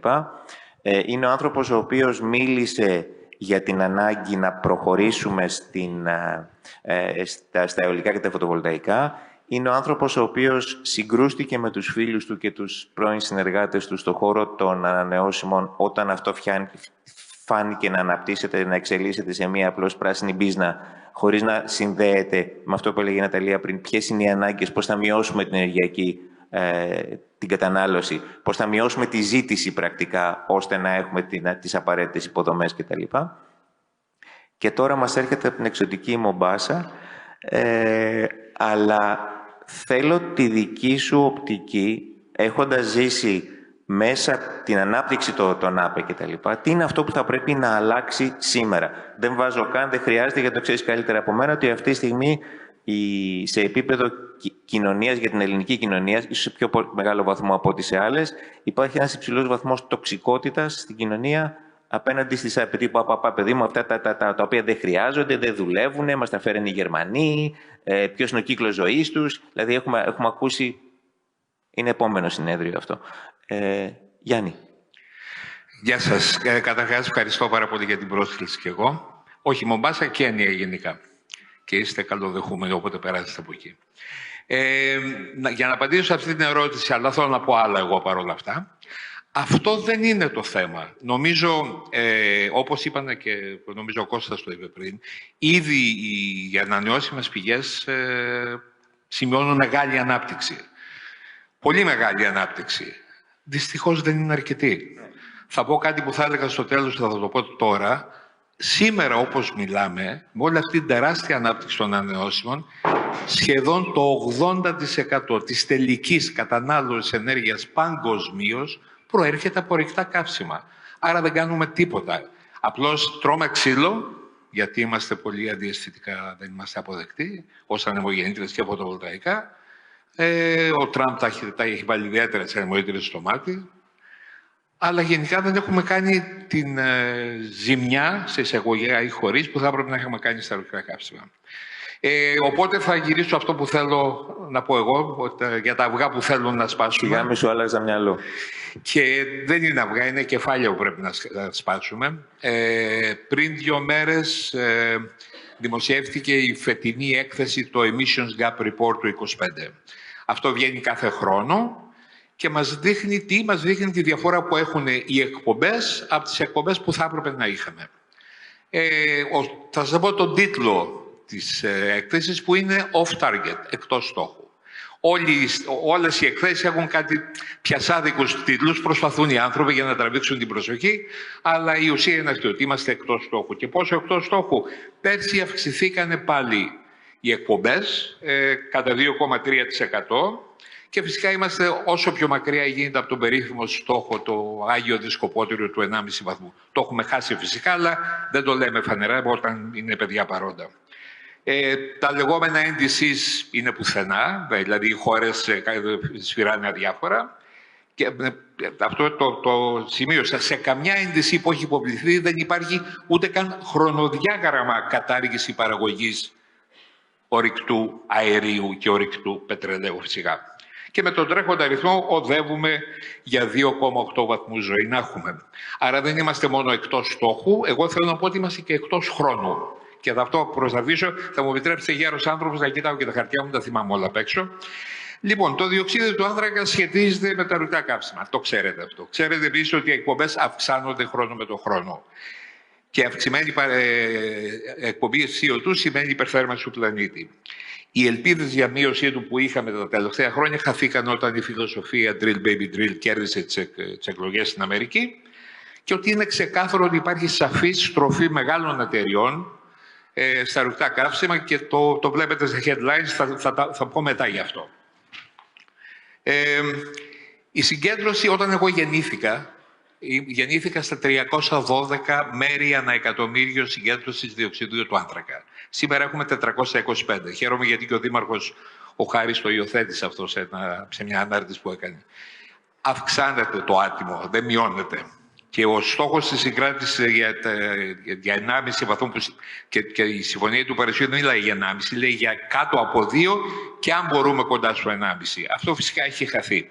Είναι ο άνθρωπος ο οποίος μίλησε για την ανάγκη να προχωρήσουμε στα αιωλικά και τα φωτοβολταϊκά. Είναι ο άνθρωπος ο οποίος συγκρούστηκε με τους φίλους του και τους πρώην συνεργάτες του στον χώρο των ανανεώσιμων, όταν αυτό φάνηκε να αναπτύσσεται, να εξελίσσεται σε μία απλώς πράσινη μπίζνα, χωρίς να συνδέεται με αυτό που έλεγε η Ναταλία πριν, ποιες είναι οι ανάγκες, πώς θα μειώσουμε την ενεργειακή την κατανάλωση, πώς θα μειώσουμε τη ζήτηση πρακτικά, ώστε να έχουμε τις απαραίτητες υποδομές κτλ. Και τώρα μας έρχεται από την εξωτική Μομπάσα, αλλά θέλω τη δική σου οπτική, έχοντας ζήσει μέσα την ανάπτυξη των ΑΠΕ κτλ. Τι είναι αυτό που θα πρέπει να αλλάξει σήμερα. Δεν βάζω καν, δεν χρειάζεται, γιατί το ξέρεις καλύτερα από μένα, ότι αυτή τη στιγμή σε επίπεδο κοινωνίας, για την ελληνική κοινωνία, ίσως σε πιο μεγάλο βαθμό από ό,τι σε άλλες, υπάρχει ένας υψηλός βαθμός τοξικότητας στην κοινωνία απέναντι στις παιδί μου, αυτά τα οποία δεν χρειάζονται, δεν δουλεύουν, μας τα φέρνουν οι Γερμανοί, ποιος είναι ο κύκλος ζωής τους. Δηλαδή έχουμε ακούσει, είναι επόμενο συνέδριο αυτό. Γιάννη. Γεια σας. Καταρχάς, ευχαριστώ πάρα πολύ για την πρόσκληση και εγώ. Όχι, Μομπάσα και Έννοια γενικά. Και είστε καλοδεχούμενοι όποτε περάσετε από εκεί. Για να απαντήσω σε αυτή την ερώτηση, αλλά θέλω να πω άλλα εγώ παρόλα αυτά. Αυτό δεν είναι το θέμα. Νομίζω, όπως είπαν και νομίζω ο Κώστας το είπε πριν, ήδη οι ανανεώσιμες πηγές σημειώνουν μεγάλη ανάπτυξη. Πολύ μεγάλη ανάπτυξη. Δυστυχώς δεν είναι αρκετή. Θα πω κάτι που θα έλεγα στο τέλος, θα το πω τώρα. Σήμερα, όπως μιλάμε, με όλη αυτή την τεράστια ανάπτυξη των ανανεώσιμων, σχεδόν το 80% της τελικής κατανάλωσης ενέργειας παγκοσμίως προέρχεται από ορυκτά καύσιμα. Άρα δεν κάνουμε τίποτα. Απλώς τρώμε ξύλο, γιατί είμαστε πολύ αντιαισθητικά, δεν είμαστε αποδεκτοί, ως ανεμογεννήτρες και φωτοβολταϊκά. Ο Τραμπ τα έχει βάλει ιδιαίτερα τις ανεμογεννήτρες στο μάτι. Αλλά γενικά δεν έχουμε κάνει την ζημιά, σε εισαγωγικά ή χωρίς, που θα έπρεπε να έχουμε κάνει στα ορυκτά καύσιμα. Οπότε θα γυρίσω αυτό που θέλω να πω εγώ, για τα αυγά που θέλουν να σπάσουμε. Σιγά μη σου άλλαζα μυαλό. Και δεν είναι αυγά, είναι κεφάλια που πρέπει να σπάσουμε. Πριν 2 μέρες δημοσιεύτηκε η φετινή έκθεση, το Emissions Gap Report του 2025. Αυτό βγαίνει κάθε χρόνο και μας δείχνει μας δείχνει τη διαφορά που έχουν οι εκπομπές από τις εκπομπές που θα έπρεπε να είχαμε. Θα σας πω τον τίτλο της έκθεσης, που είναι off target, εκτός στόχου. Όλες οι εκθέσεις έχουν κάτι πιασάδικους τίτλους, προσπαθούν οι άνθρωποι για να τραβήξουν την προσοχή, αλλά η ουσία είναι αυτή, ότι είμαστε εκτός στόχου. Και πόσο εκτός στόχου? Πέρσι αυξηθήκανε πάλι οι εκπομπές κατά 2,3%. Και φυσικά είμαστε όσο πιο μακριά γίνεται από τον περίφημο στόχο, το Άγιο Δισκοπότηριο του 1,5 βαθμού. Το έχουμε χάσει φυσικά, αλλά δεν το λέμε φανερά όταν είναι παιδιά παρόντα. Τα λεγόμενα NDCs είναι πουθενά, δηλαδή οι χώρες σφυράνε αδιάφορα. Και αυτό το σημείωσα. Σε καμιά NDC που έχει υποβληθεί δεν υπάρχει ούτε καν χρονοδιάγραμμα κατάργηση παραγωγής ορυκτού αερίου και ορυκτού πετρελαίου φυσικά. Και με τον τρέχοντα αριθμό οδεύουμε για 2,8 βαθμούς ζωή να έχουμε. Άρα δεν είμαστε μόνο εκτός στόχου, εγώ θέλω να πω ότι είμαστε και εκτός χρόνου. Και θα αυτό προσδαβήσω, θα μου επιτρέψετε γέρος άνθρωπος να κοιτάω και τα χαρτιά μου, τα θυμάμαι όλα απ' έξω. Λοιπόν, το διοξείδιο του άνθρακα σχετίζεται με τα ορυκτά καύσιμα. Το ξέρετε αυτό. Ξέρετε επίσης ότι οι εκπομπές αυξάνονται χρόνο με τον χρόνο. Και αυξημένη εκπομπή CO2 σημαίνει υπερθέρμανση του πλανήτη. Οι ελπίδες για μείωσή του που είχαμε τα τελευταία χρόνια χαθήκαν όταν η φιλοσοφία Drill Baby Drill κέρδισε τις εκλογές στην Αμερική, και ότι είναι ξεκάθαρο ότι υπάρχει σαφής στροφή μεγάλων εταιριών στα ορυκτά καύσιμα, και το βλέπετε στα headlines, θα πω μετά γι' αυτό. Η συγκέντρωση, όταν εγώ γεννήθηκα στα 312 μέρη ανά εκατομμύριο συγκέντρωσης διοξειδίου του άνθρακα. Σήμερα έχουμε 425. Χαίρομαι γιατί και ο Δήμαρχος ο Χάρης το υιοθέτησε αυτό σε μια ανάρτηση που έκανε. Αυξάνεται το άτιμο, δεν μειώνεται. Και ο στόχος της συγκράτησης για 1,5 βαθμό, και η Συμφωνία του Παρισιού δεν μιλάει για 1,5, λέει για κάτω από 2 και αν μπορούμε κοντά στο 1,5. Αυτό φυσικά έχει χαθεί.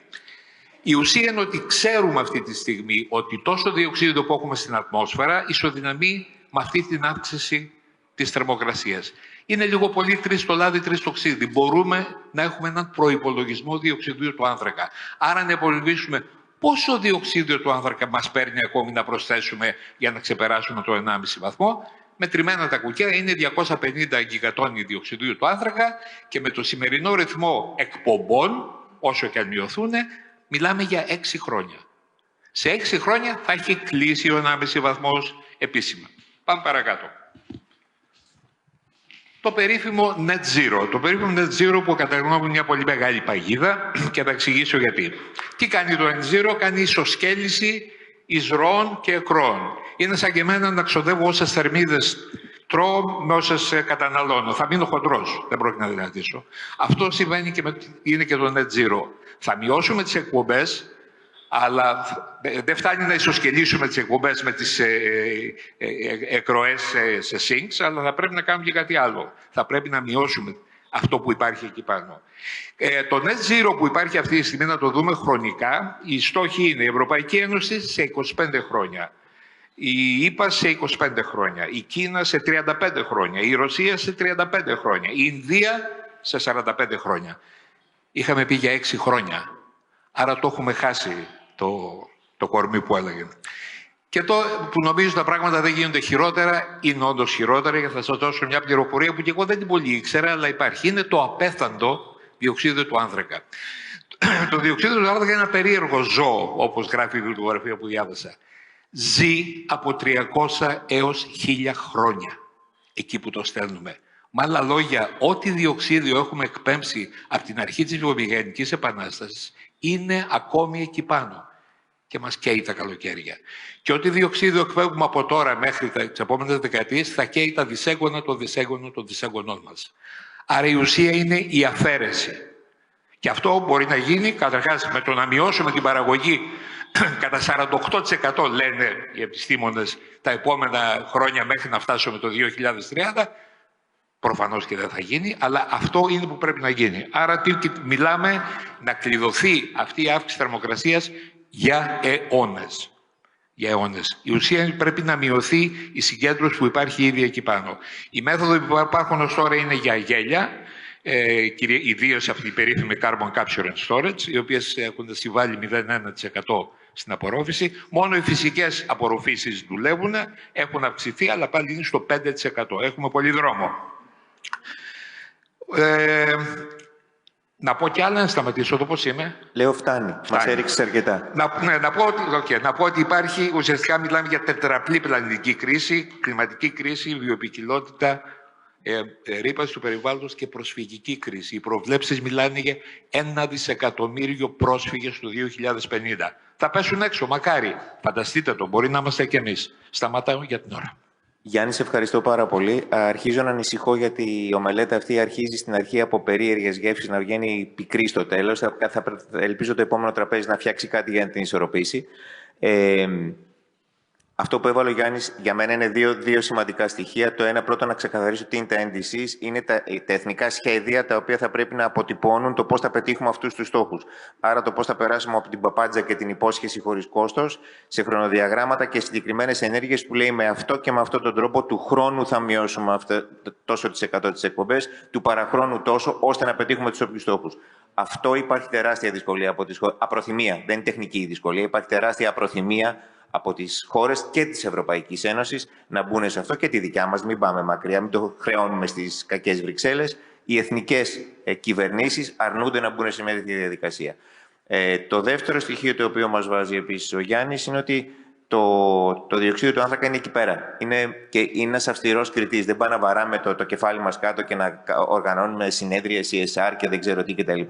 Η ουσία είναι ότι ξέρουμε αυτή τη στιγμή ότι τόσο διοξείδιο που έχουμε στην ατμόσφαιρα ισοδυναμεί με αυτή την αύξηση της θερμοκρασίας. Είναι λίγο πολύ 3 το λάδι, 3 το ξύδι. Μπορούμε να έχουμε έναν προϋπολογισμό διοξειδίου του άνθρακα. Άρα να υπολογίσουμε πόσο διοξείδιο του άνθρακα μας παίρνει ακόμη να προσθέσουμε για να ξεπεράσουμε το 1,5 βαθμό. Μετρημένα τα κουκιά είναι 250 γιγατόνι διοξειδίου του άνθρακα, και με το σημερινό ρυθμό εκπομπών, όσο και αν μειωθούν, μιλάμε για 6 χρόνια. Σε 6 χρόνια θα έχει κλείσει ο 1,5 βαθμός επίσημα. Πάμε παρακάτω. Το περίφημο Net Zero. Το περίφημο Net Zero που κατά γνώμη μου είναι μια πολύ μεγάλη παγίδα και θα εξηγήσω γιατί. Τι κάνει το Net Zero? Κάνει ισοσκέληση εισρώων και εκρώων. Είναι σαν και εμένα να ξοδεύω όσες θερμίδες τρώω με όσες καταναλώνω. Θα μείνω χοντρός, δεν πρόκειται να δυνατήσω. Αυτό συμβαίνει και είναι και το Net Zero. Θα μειώσουμε τις εκπομπές, αλλά δεν φτάνει να ισοσκελίσουμε τις εκπομπές με τις εκροές σε sinks, αλλά θα πρέπει να κάνουμε και κάτι άλλο. Θα πρέπει να μειώσουμε αυτό που υπάρχει εκεί πάνω. Το Net Zero που υπάρχει αυτή τη στιγμή, να το δούμε χρονικά, οι στόχοι είναι η Ευρωπαϊκή Ένωση σε 25 χρόνια, η ΗΠΑ σε 25 χρόνια, η Κίνα σε 35 χρόνια, η Ρωσία σε 35 χρόνια, η Ινδία σε 45 χρόνια. Είχαμε πει για 6 χρόνια, άρα το έχουμε χάσει το κορμί που έλεγε. Και το που νομίζω τα πράγματα δεν γίνονται χειρότερα, είναι όντως χειρότερα, και θα σας δώσω μια πληροφορία που και εγώ δεν την πολύ ήξερα, αλλά υπάρχει. Είναι το απέθαντο διοξείδιο του άνθρακα. Το διοξείδιο του άνθρακα είναι ένα περίεργο ζώο, όπως γράφει η βιβλιογραφία που διάβασα. Ζει από 300 έως 1000 χρόνια εκεί που το στέλνουμε. Με άλλα λόγια, ό,τι διοξείδιο έχουμε εκπέμψει από την αρχή της βιομηχανικής επανάστασης είναι ακόμη εκεί πάνω και μας καίει τα καλοκαίρια. Και ό,τι διοξείδιο εκπέμπουμε από τώρα μέχρι τις επόμενες δεκαετίες θα καίει τα δισέγγωνα των δισέγγωνών μας. Άρα η ουσία είναι η αφαίρεση. Και αυτό μπορεί να γίνει καταρχάς με το να μειώσουμε την παραγωγή κατά 48%, λένε οι επιστήμονες, τα επόμενα χρόνια μέχρι να φτάσουμε το 2030. Προφανώς και δεν θα γίνει, αλλά αυτό είναι που πρέπει να γίνει. Άρα μιλάμε να κλειδωθεί αυτή η αύξηση θερμοκρασίας για αιώνες. Για αιώνες. Η ουσία πρέπει να μειωθεί η συγκέντρωση που υπάρχει ήδη εκεί πάνω. Οι μέθοδοι που υπάρχουν ως τώρα είναι για γέλια, ιδίως αυτή η περίφημη carbon capture and storage, οι οποίες έχουν συμβάλει 0,1% στην απορρόφηση. Μόνο οι φυσικές απορροφήσεις δουλεύουν, έχουν αυξηθεί, αλλά πάλι είναι στο 5%. Έχουμε πολύ δρόμο. Να πω κι άλλα, να σταματήσω το πώς είμαι. Λέω φτάνει. Μας έριξες αρκετά. Να πω ότι υπάρχει, ουσιαστικά μιλάμε για τετραπλή πλανητική κρίση, κλιματική κρίση, βιοποικιλότητα, ρήπανση του περιβάλλοντος και προσφυγική κρίση. Οι προβλέψεις μιλάνε για 1 δισεκατομμύριο πρόσφυγες το 2050. Θα πέσουν έξω, μακάρι. Φανταστείτε το, μπορεί να είμαστε κι εμείς. Σταματάω για την ώρα. Γιάννη, σε ευχαριστώ πάρα πολύ. Αρχίζω να ανησυχώ γιατί η ομελέτα αυτή αρχίζει στην αρχή από περίεργες γεύσεις να βγαίνει πικρή στο τέλος. Ελπίζω το επόμενο τραπέζι να φτιάξει κάτι για να την ισορροπήσει. Αυτό που έβαλε ο Γιάννης για μένα είναι δύο σημαντικά στοιχεία. Το ένα, πρώτο, να ξεκαθαρίσω τι είναι τα NDCs. Είναι τα εθνικά σχέδια τα οποία θα πρέπει να αποτυπώνουν το πώς θα πετύχουμε αυτούς τους στόχους. Άρα, το πώς θα περάσουμε από την παπάντζα και την υπόσχεση χωρίς κόστος σε χρονοδιαγράμματα και συγκεκριμένες ενέργειες που λέει με αυτό και με αυτόν τον τρόπο του χρόνου θα μειώσουμε τόσο τις 100 τις εκπομπές, του παραχρόνου τόσο, ώστε να πετύχουμε τους όποιους στόχους. Αυτό υπάρχει τεράστια δυσκολία από τις χώρες. Απροθυμία, δεν είναι τεχνική η δυσκολία. Υπάρχει τεράστια απροθυμία από τις χώρες και της Ευρωπαϊκής Ένωσης να μπουν σε αυτό, και τη δικιά μας, μην πάμε μακριά, μην το χρεώνουμε στις κακές Βρυξέλλες. Οι εθνικές κυβερνήσεις αρνούνται να μπουν σε μια τέτοια διαδικασία. Το δεύτερο στοιχείο το οποίο μας βάζει επίσης ο Γιάννης είναι ότι το διοξείδιο του άνθρακα είναι εκεί πέρα. Είναι ένας αυστηρός κριτής. Δεν πάει να βαράμε το κεφάλι μας κάτω και να οργανώνουμε συνέδρια CSR και δεν ξέρω τι κτλ.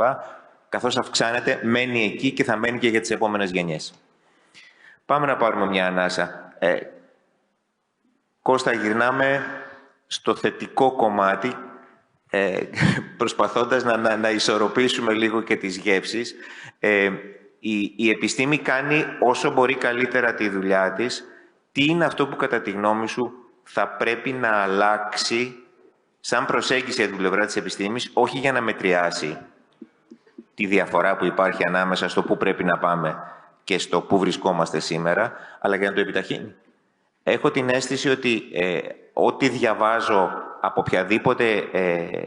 Καθώς αυξάνεται, μένει εκεί και θα μένει και για τις επόμενες γενιές. Πάμε να πάρουμε μια ανάσα. Κώστα, γυρνάμε στο θετικό κομμάτι, προσπαθώντας να ισορροπήσουμε λίγο και τις γεύσεις. Η επιστήμη κάνει όσο μπορεί καλύτερα τη δουλειά της. Τι είναι αυτό που κατά τη γνώμη σου θα πρέπει να αλλάξει σαν προσέγγιση από την πλευρά της επιστήμης, όχι για να μετριάσει τη διαφορά που υπάρχει ανάμεσα στο πού πρέπει να πάμε και στο πού βρισκόμαστε σήμερα, αλλά για να το επιταχύνει. Έχω την αίσθηση ότι ό,τι διαβάζω από οποιαδήποτε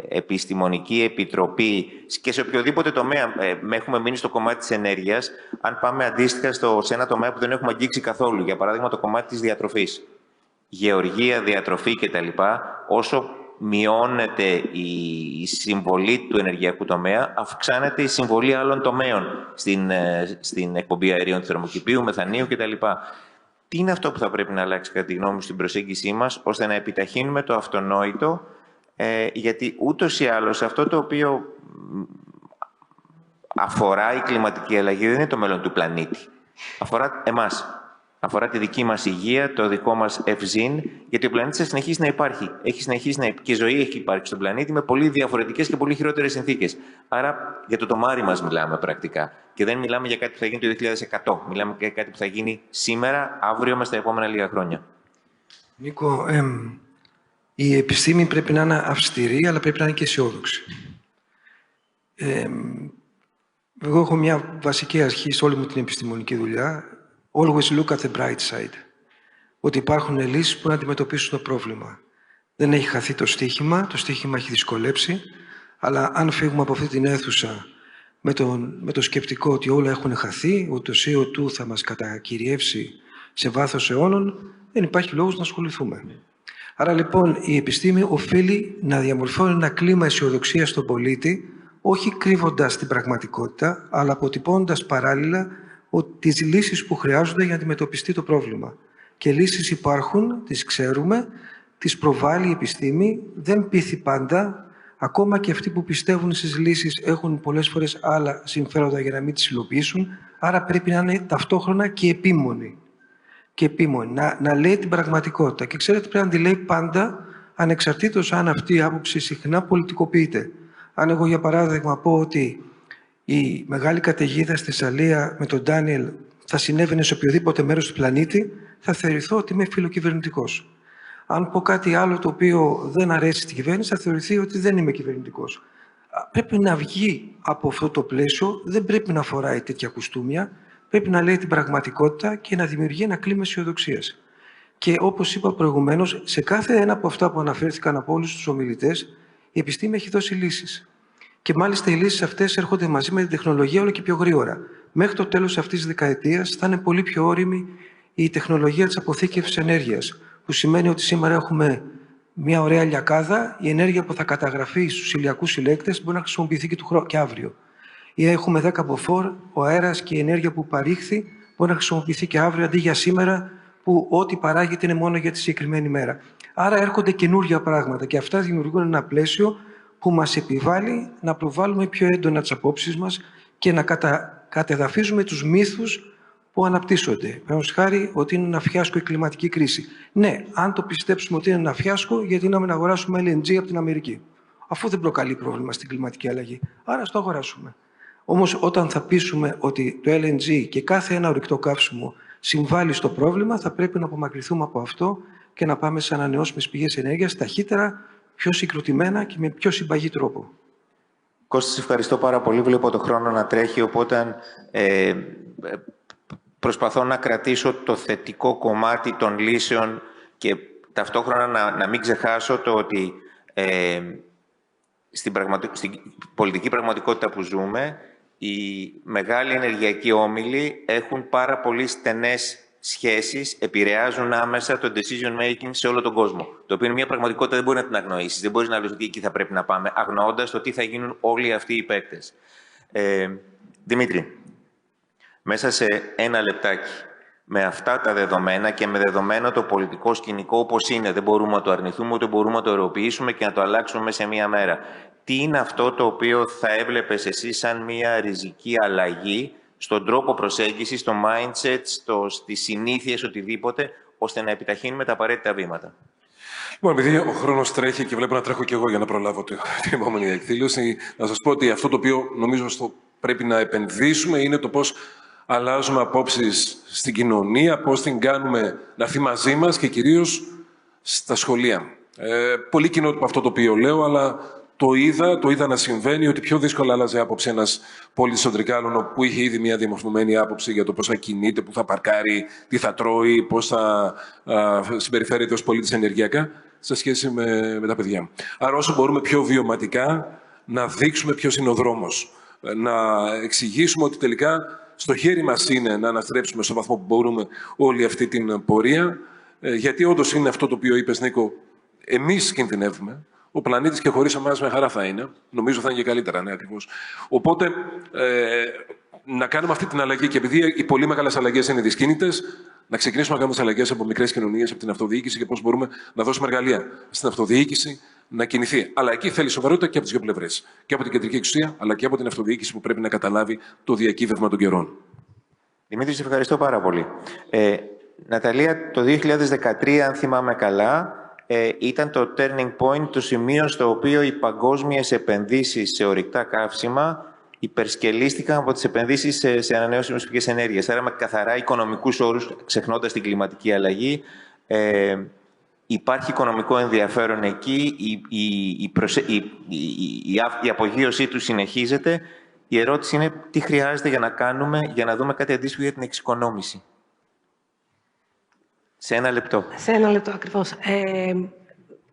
επιστημονική επιτροπή και σε οποιοδήποτε τομέα, έχουμε μείνει στο κομμάτι της ενέργειας, αν πάμε αντίστοιχα σε ένα τομέα που δεν έχουμε αγγίξει καθόλου, για παράδειγμα το κομμάτι της διατροφής, γεωργία, διατροφή κτλ., όσο μειώνεται η συμβολή του ενεργειακού τομέα, αυξάνεται η συμβολή άλλων τομέων στην εκπομπή αερίων του θερμοκηπίου, μεθανίου κτλ. Τι είναι αυτό που θα πρέπει να αλλάξει κατά τη γνώμη μου στην προσέγγιση μας, ώστε να επιταχύνουμε το αυτονόητο γιατί ούτως ή άλλως αυτό το οποίο αφορά η κλιματική αλλαγή δεν είναι το μέλλον του πλανήτη. Αφορά εμάς. Αφορά τη δική μας υγεία, το δικό μας ευζήν, γιατί ο πλανήτης θα συνεχίσει να υπάρχει. Έχει συνεχίσει να υπάρχει και η ζωή έχει υπάρξει στον πλανήτη με πολύ διαφορετικές και πολύ χειρότερες συνθήκες. Άρα για το τομάρι μας μιλάμε πρακτικά. Και δεν μιλάμε για κάτι που θα γίνει το 2100. Μιλάμε για κάτι που θα γίνει σήμερα, αύριο, μέσα στα επόμενα λίγα χρόνια. Νίκο, η επιστήμη πρέπει να είναι αυστηρή, αλλά πρέπει να είναι και αισιόδοξη. Εγώ έχω μια βασική αρχή σε όλη μου την επιστημονική δουλειά. Always look at the bright side. Ότι υπάρχουν λύσεις που να αντιμετωπίσουν το πρόβλημα. Δεν έχει χαθεί το στοίχημα έχει δυσκολέψει, αλλά αν φύγουμε από αυτή την αίθουσα με το σκεπτικό ότι όλα έχουν χαθεί, ότι το CO2 θα μας κατακυριεύσει σε βάθος αιώνων, δεν υπάρχει λόγος να ασχοληθούμε. Άρα λοιπόν η επιστήμη οφείλει να διαμορφώνει ένα κλίμα αισιοδοξίας στον πολίτη, όχι κρύβοντας την πραγματικότητα, αλλά αποτυπώνοντας παράλληλα τις λύσεις που χρειάζονται για να αντιμετωπιστεί το πρόβλημα. Και λύσεις υπάρχουν, τις ξέρουμε, τις προβάλλει η επιστήμη, δεν πείθει πάντα. Ακόμα και αυτοί που πιστεύουν στις λύσεις έχουν πολλές φορές άλλα συμφέροντα για να μην τις υλοποιήσουν, άρα πρέπει να είναι ταυτόχρονα και επίμονοι. Να λέει την πραγματικότητα. Και ξέρετε, πρέπει να τη λέει πάντα, ανεξαρτήτως αν αυτή η άποψη συχνά πολιτικοποιείται. Αν εγώ, για παράδειγμα, πω ότι η μεγάλη καταιγίδα στη Θεσσαλία με τον Ντάνιελ θα συνέβαινε σε οποιοδήποτε μέρος του πλανήτη, θα θεωρηθώ ότι είμαι φιλοκυβερνητικός. Αν πω κάτι άλλο το οποίο δεν αρέσει στην κυβέρνηση, θα θεωρηθεί ότι δεν είμαι κυβερνητικός. Πρέπει να βγει από αυτό το πλαίσιο, δεν πρέπει να φοράει τέτοια κουστούμια, πρέπει να λέει την πραγματικότητα και να δημιουργεί ένα κλίμα αισιοδοξίας. Και όπως είπα προηγουμένως, σε κάθε ένα από αυτά που αναφέρθηκαν από όλους τους ομιλητές, η επιστήμη έχει δώσει λύσεις. Και μάλιστα οι λύσεις αυτές έρχονται μαζί με την τεχνολογία όλο και πιο γρήγορα. Μέχρι το τέλος αυτής της δεκαετίας θα είναι πολύ πιο όριμη η τεχνολογία της αποθήκευσης ενέργειας. Που σημαίνει ότι σήμερα έχουμε μια ωραία λιακάδα, η ενέργεια που θα καταγραφεί στους ηλιακούς συλλέκτες μπορεί να χρησιμοποιηθεί και αύριο. Ή έχουμε 10 μποφόρ, ο αέρας και η ενέργεια που παρήχθη μπορεί να χρησιμοποιηθεί και αύριο, αντί για σήμερα που ό,τι παράγεται είναι μόνο για τη συγκεκριμένη μέρα. Άρα έρχονται καινούργια πράγματα και αυτά δημιουργούν ένα πλαίσιο που μας επιβάλλει να προβάλλουμε πιο έντονα τις απόψεις μας και να κατεδαφίζουμε τους μύθους που αναπτύσσονται. Παραδείγματος χάρη ότι είναι ένα φιάσκο η κλιματική κρίση. Ναι, αν το πιστέψουμε ότι είναι ένα φιάσκο, γιατί να μην αγοράσουμε LNG από την Αμερική, αφού δεν προκαλεί πρόβλημα στην κλιματική αλλαγή. Άρα στο αγοράσουμε. Όμως όταν θα πείσουμε ότι το LNG και κάθε ένα ορυκτό καύσιμο συμβάλλει στο πρόβλημα, θα πρέπει να απομακρυνθούμε από αυτό και να πάμε σε ανανεώσιμες πηγές ενέργειας ταχύτερα, πιο συγκροτημένα και με πιο συμπαγή τρόπο. Κώστα, ευχαριστώ πάρα πολύ. Βλέπω το χρόνο να τρέχει, οπότε προσπαθώ να κρατήσω το θετικό κομμάτι των λύσεων και ταυτόχρονα να μην ξεχάσω το ότι στην πολιτική πραγματικότητα που ζούμε, οι μεγάλοι ενεργειακοί όμιλοι έχουν πάρα πολύ στενές σχέσεις, επηρεάζουν άμεσα το decision making σε όλο τον κόσμο. Το οποίο είναι μια πραγματικότητα δεν μπορεί να την αγνοήσεις. Δεν μπορείς να λες ότι εκεί θα πρέπει να πάμε, αγνοώντας το τι θα γίνουν όλοι αυτοί οι παίκτες. Δημήτρη, μέσα σε ένα λεπτάκι, με αυτά τα δεδομένα και με δεδομένο το πολιτικό σκηνικό όπως είναι, δεν μπορούμε να το αρνηθούμε, ούτε μπορούμε να το οροποιήσουμε και να το αλλάξουμε σε μία μέρα. Τι είναι αυτό το οποίο θα έβλεπες εσύ σαν μία ριζική αλλαγή στον τρόπο προσέγγισης, στο mindset, στις συνήθειες, οτιδήποτε, ώστε να επιταχύνουμε τα απαραίτητα βήματα? Λοιπόν, επειδή ο χρόνος τρέχει και βλέπω να τρέχω κι εγώ για να προλάβω την επόμενη εκδήλωση, να σας πω ότι αυτό το οποίο νομίζω στο πρέπει να επενδύσουμε είναι το πώς αλλάζουμε απόψεις στην κοινωνία, πώς την κάνουμε να έρθει μαζί μας και κυρίως στα σχολεία. Πολύ κοινότυπο αυτό το οποίο λέω, αλλά το είδα να συμβαίνει ότι πιο δύσκολα άλλαζε άποψη ένας πολίτης στον Τρικάλωνο που είχε ήδη μια διαμορφωμένη άποψη για το πώς θα κινείται, πού θα παρκάρει, τι θα τρώει, πώς θα συμπεριφέρεται ως πολίτης ενεργειακά σε σχέση με τα παιδιά. Άρα όσο μπορούμε πιο βιωματικά να δείξουμε ποιος είναι ο δρόμος. Να εξηγήσουμε ότι τελικά στο χέρι μας είναι να αναστρέψουμε στο βαθμό που μπορούμε όλη αυτή την πορεία. Γιατί όντως είναι αυτό το οποίο είπες, Νίκο, εμείς κινδυνεύουμε. Ο πλανήτης και χωρίς εμάς με χαρά θα είναι. Νομίζω θα είναι και καλύτερα, ναι, ακριβώς. Οπότε, να κάνουμε αυτή την αλλαγή και επειδή οι πολύ μεγάλες αλλαγές είναι δυσκίνητες, να ξεκινήσουμε να κάνουμε τις αλλαγές από μικρές κοινωνίες, από την αυτοδιοίκηση και πώς μπορούμε να δώσουμε εργαλεία στην αυτοδιοίκηση, να κινηθεί. Αλλά εκεί θέλει σοβαρότητα και από τις δύο πλευρές. Και από την κεντρική εξουσία, αλλά και από την αυτοδιοίκηση που πρέπει να καταλάβει το διακύβευμα των καιρών. Δημήτρη, σε ευχαριστώ πάρα πολύ. Ναταλία, το 2013, αν θυμάμαι καλά, ήταν το turning point, το σημείο στο οποίο οι παγκόσμιες επενδύσεις σε ορυκτά καύσιμα υπερσκελίστηκαν από τις επενδύσεις σε ανανεώσιμες πηγές ενέργειας. Άρα με καθαρά οικονομικούς όρους, ξεχνώντας την κλιματική αλλαγή, υπάρχει οικονομικό ενδιαφέρον εκεί, η απογείωσή του συνεχίζεται. Η ερώτηση είναι τι χρειάζεται για να κάνουμε, για να δούμε κάτι αντίστοιχο για την εξοικονόμηση. Σε ένα λεπτό. Σε ένα λεπτό, ακριβώς.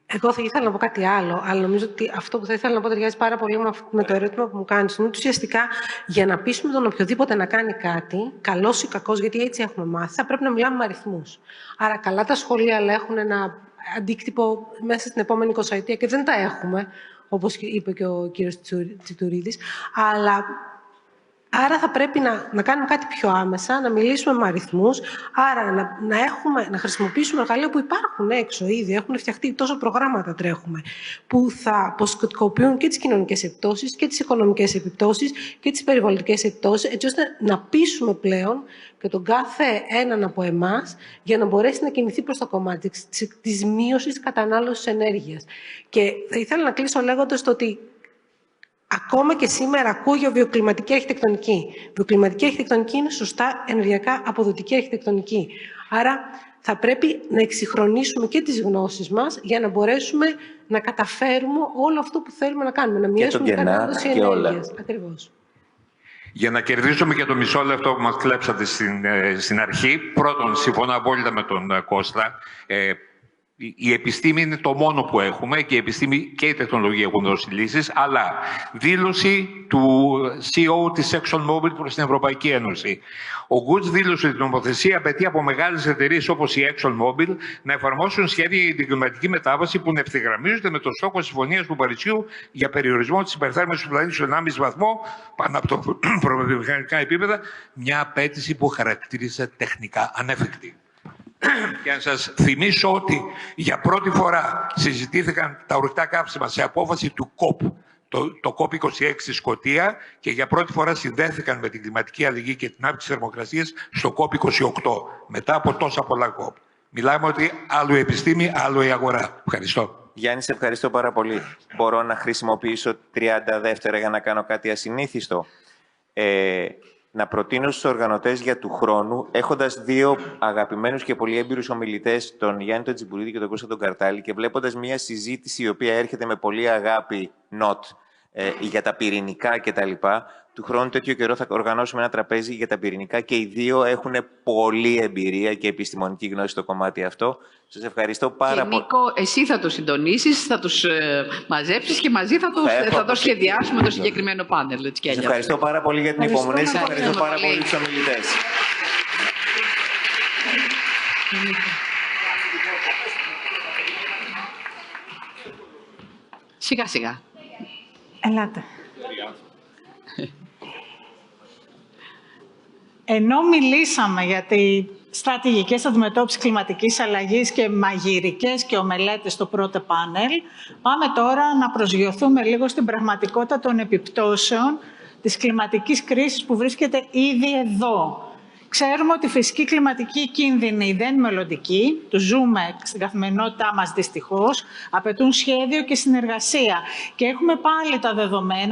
Εγώ θα ήθελα να πω κάτι άλλο, αλλά νομίζω ότι αυτό που θα ήθελα να πω ταιριάζει πάρα πολύ με το ερώτημα που μου κάνεις. Είναι ότι ουσιαστικά για να πείσουμε τον οποιοδήποτε να κάνει κάτι, καλός ή κακός, γιατί έτσι έχουμε μάθει, θα πρέπει να μιλάμε με αριθμούς. Άρα, καλά τα σχολεία, αλλά έχουν ένα αντίκτυπο μέσα στην επόμενη 20ετία και δεν τα έχουμε, όπως είπε και ο κύριος Τσιτουρίδης. Άρα θα πρέπει να κάνουμε κάτι πιο άμεσα, να μιλήσουμε με αριθμούς, άρα να χρησιμοποιήσουμε εργαλεία που υπάρχουν έξω ήδη, έχουν φτιαχτεί, τόσο προγράμματα τρέχουμε, που θα αποσκοπτικοποιούν και τις κοινωνικές επιπτώσεις και τις οικονομικές επιπτώσεις και τις περιβαλλοντικές επιπτώσεις, έτσι ώστε να πείσουμε πλέον και τον κάθε έναν από εμάς για να μπορέσει να κινηθεί προς το κομμάτι της μείωσης κατανάλωσης ενέργειας. Και θα ήθελα να κλείσω λέγοντας το ότι ακόμα και σήμερα ακούω για βιοκλιματική αρχιτεκτονική. Βιοκλιματική αρχιτεκτονική είναι σωστά ενεργειακά αποδοτική αρχιτεκτονική. Άρα θα πρέπει να εξυγχρονίσουμε και τις γνώσεις μας για να μπορέσουμε να καταφέρουμε όλο αυτό που θέλουμε να κάνουμε. Να μειώσουμε την κατανάλωση ενέργειας. Ακριβώς. Για να κερδίσουμε και το μισό λεπτό που μας κλέψατε στην αρχή, πρώτον, συμφωνώ απόλυτα με τον Κώστα. Η επιστήμη είναι το μόνο που έχουμε και η επιστήμη και η τεχνολογία έχουν δώσει λύσεις, αλλά δήλωση του CEO της ExxonMobil προς την Ευρωπαϊκή Ένωση. Ο Γκουτς δήλωσε ότι η νομοθεσία απαιτεί από μεγάλες εταιρείες όπως η ExxonMobil να εφαρμόσουν σχέδια για την κλιματική μετάβαση που να ευθυγραμμίζονται με το στόχο της Συμφωνίας του Παρισιού για περιορισμό της υπερθέρμανσης του πλανήτη στον 1,5 βαθμό πάνω από το προβιομηχανικά επίπεδα, μια απέτηση που χαρακτήριζε τεχνικά ανέφικτη. Και να σας θυμίσω ότι για πρώτη φορά συζητήθηκαν τα ορυκτά καύσιμα σε απόφαση του COP, το COP26 στη Σκωτία, και για πρώτη φορά συνδέθηκαν με την κλιματική αλλαγή και την αύξηση θερμοκρασίας στο COP28, μετά από τόσα πολλά COP. Μιλάμε ότι άλλο η επιστήμη, άλλο η αγορά. Ευχαριστώ. Γιάννη, σε ευχαριστώ πάρα πολύ. Μπορώ να χρησιμοποιήσω 30 δεύτερα για να κάνω κάτι ασυνήθιστο. Να προτείνω στους οργανωτές για του χρόνου, έχοντας δύο αγαπημένους και πολύ έμπειρους ομιλητές, τον Γιάννη τον Τζιμπουρίδη και τον Κώστα τον Καρτάλη, και βλέποντας μια συζήτηση η οποία έρχεται με πολύ αγάπη, για τα πυρηνικά κτλ. Του χρόνου τέτοιο καιρό θα οργανώσουμε ένα τραπέζι για τα πυρηνικά και οι δύο έχουν πολλή εμπειρία και επιστημονική γνώση στο κομμάτι αυτό. Σας ευχαριστώ πάρα πολύ. Νίκο, εσύ θα το συντονίσεις, θα τους μαζέψεις και μαζί θα το σχεδιάσουμε το συγκεκριμένο πάνελ. Σας ευχαριστώ πάρα πολύ για την υπομονή σας. Ευχαριστώ πάρα πολύ τους ομιλητές. Σιγά σιγά. Ελάτε. Ενώ μιλήσαμε για τις στρατηγικές αντιμετώπισης κλιματικής αλλαγής και μαγειρικές και ομελέτες στο πρώτο πάνελ, πάμε τώρα να προσγειωθούμε λίγο στην πραγματικότητα των επιπτώσεων της κλιματικής κρίσης που βρίσκεται ήδη εδώ. Ξέρουμε ότι η φυσική κλιματική κίνδυνοι δεν είναι μελλοντική, το ζούμε στην καθημερινότητά μας δυστυχώς, απαιτούν σχέδιο και συνεργασία. Και έχουμε πάλι τα δεδομένα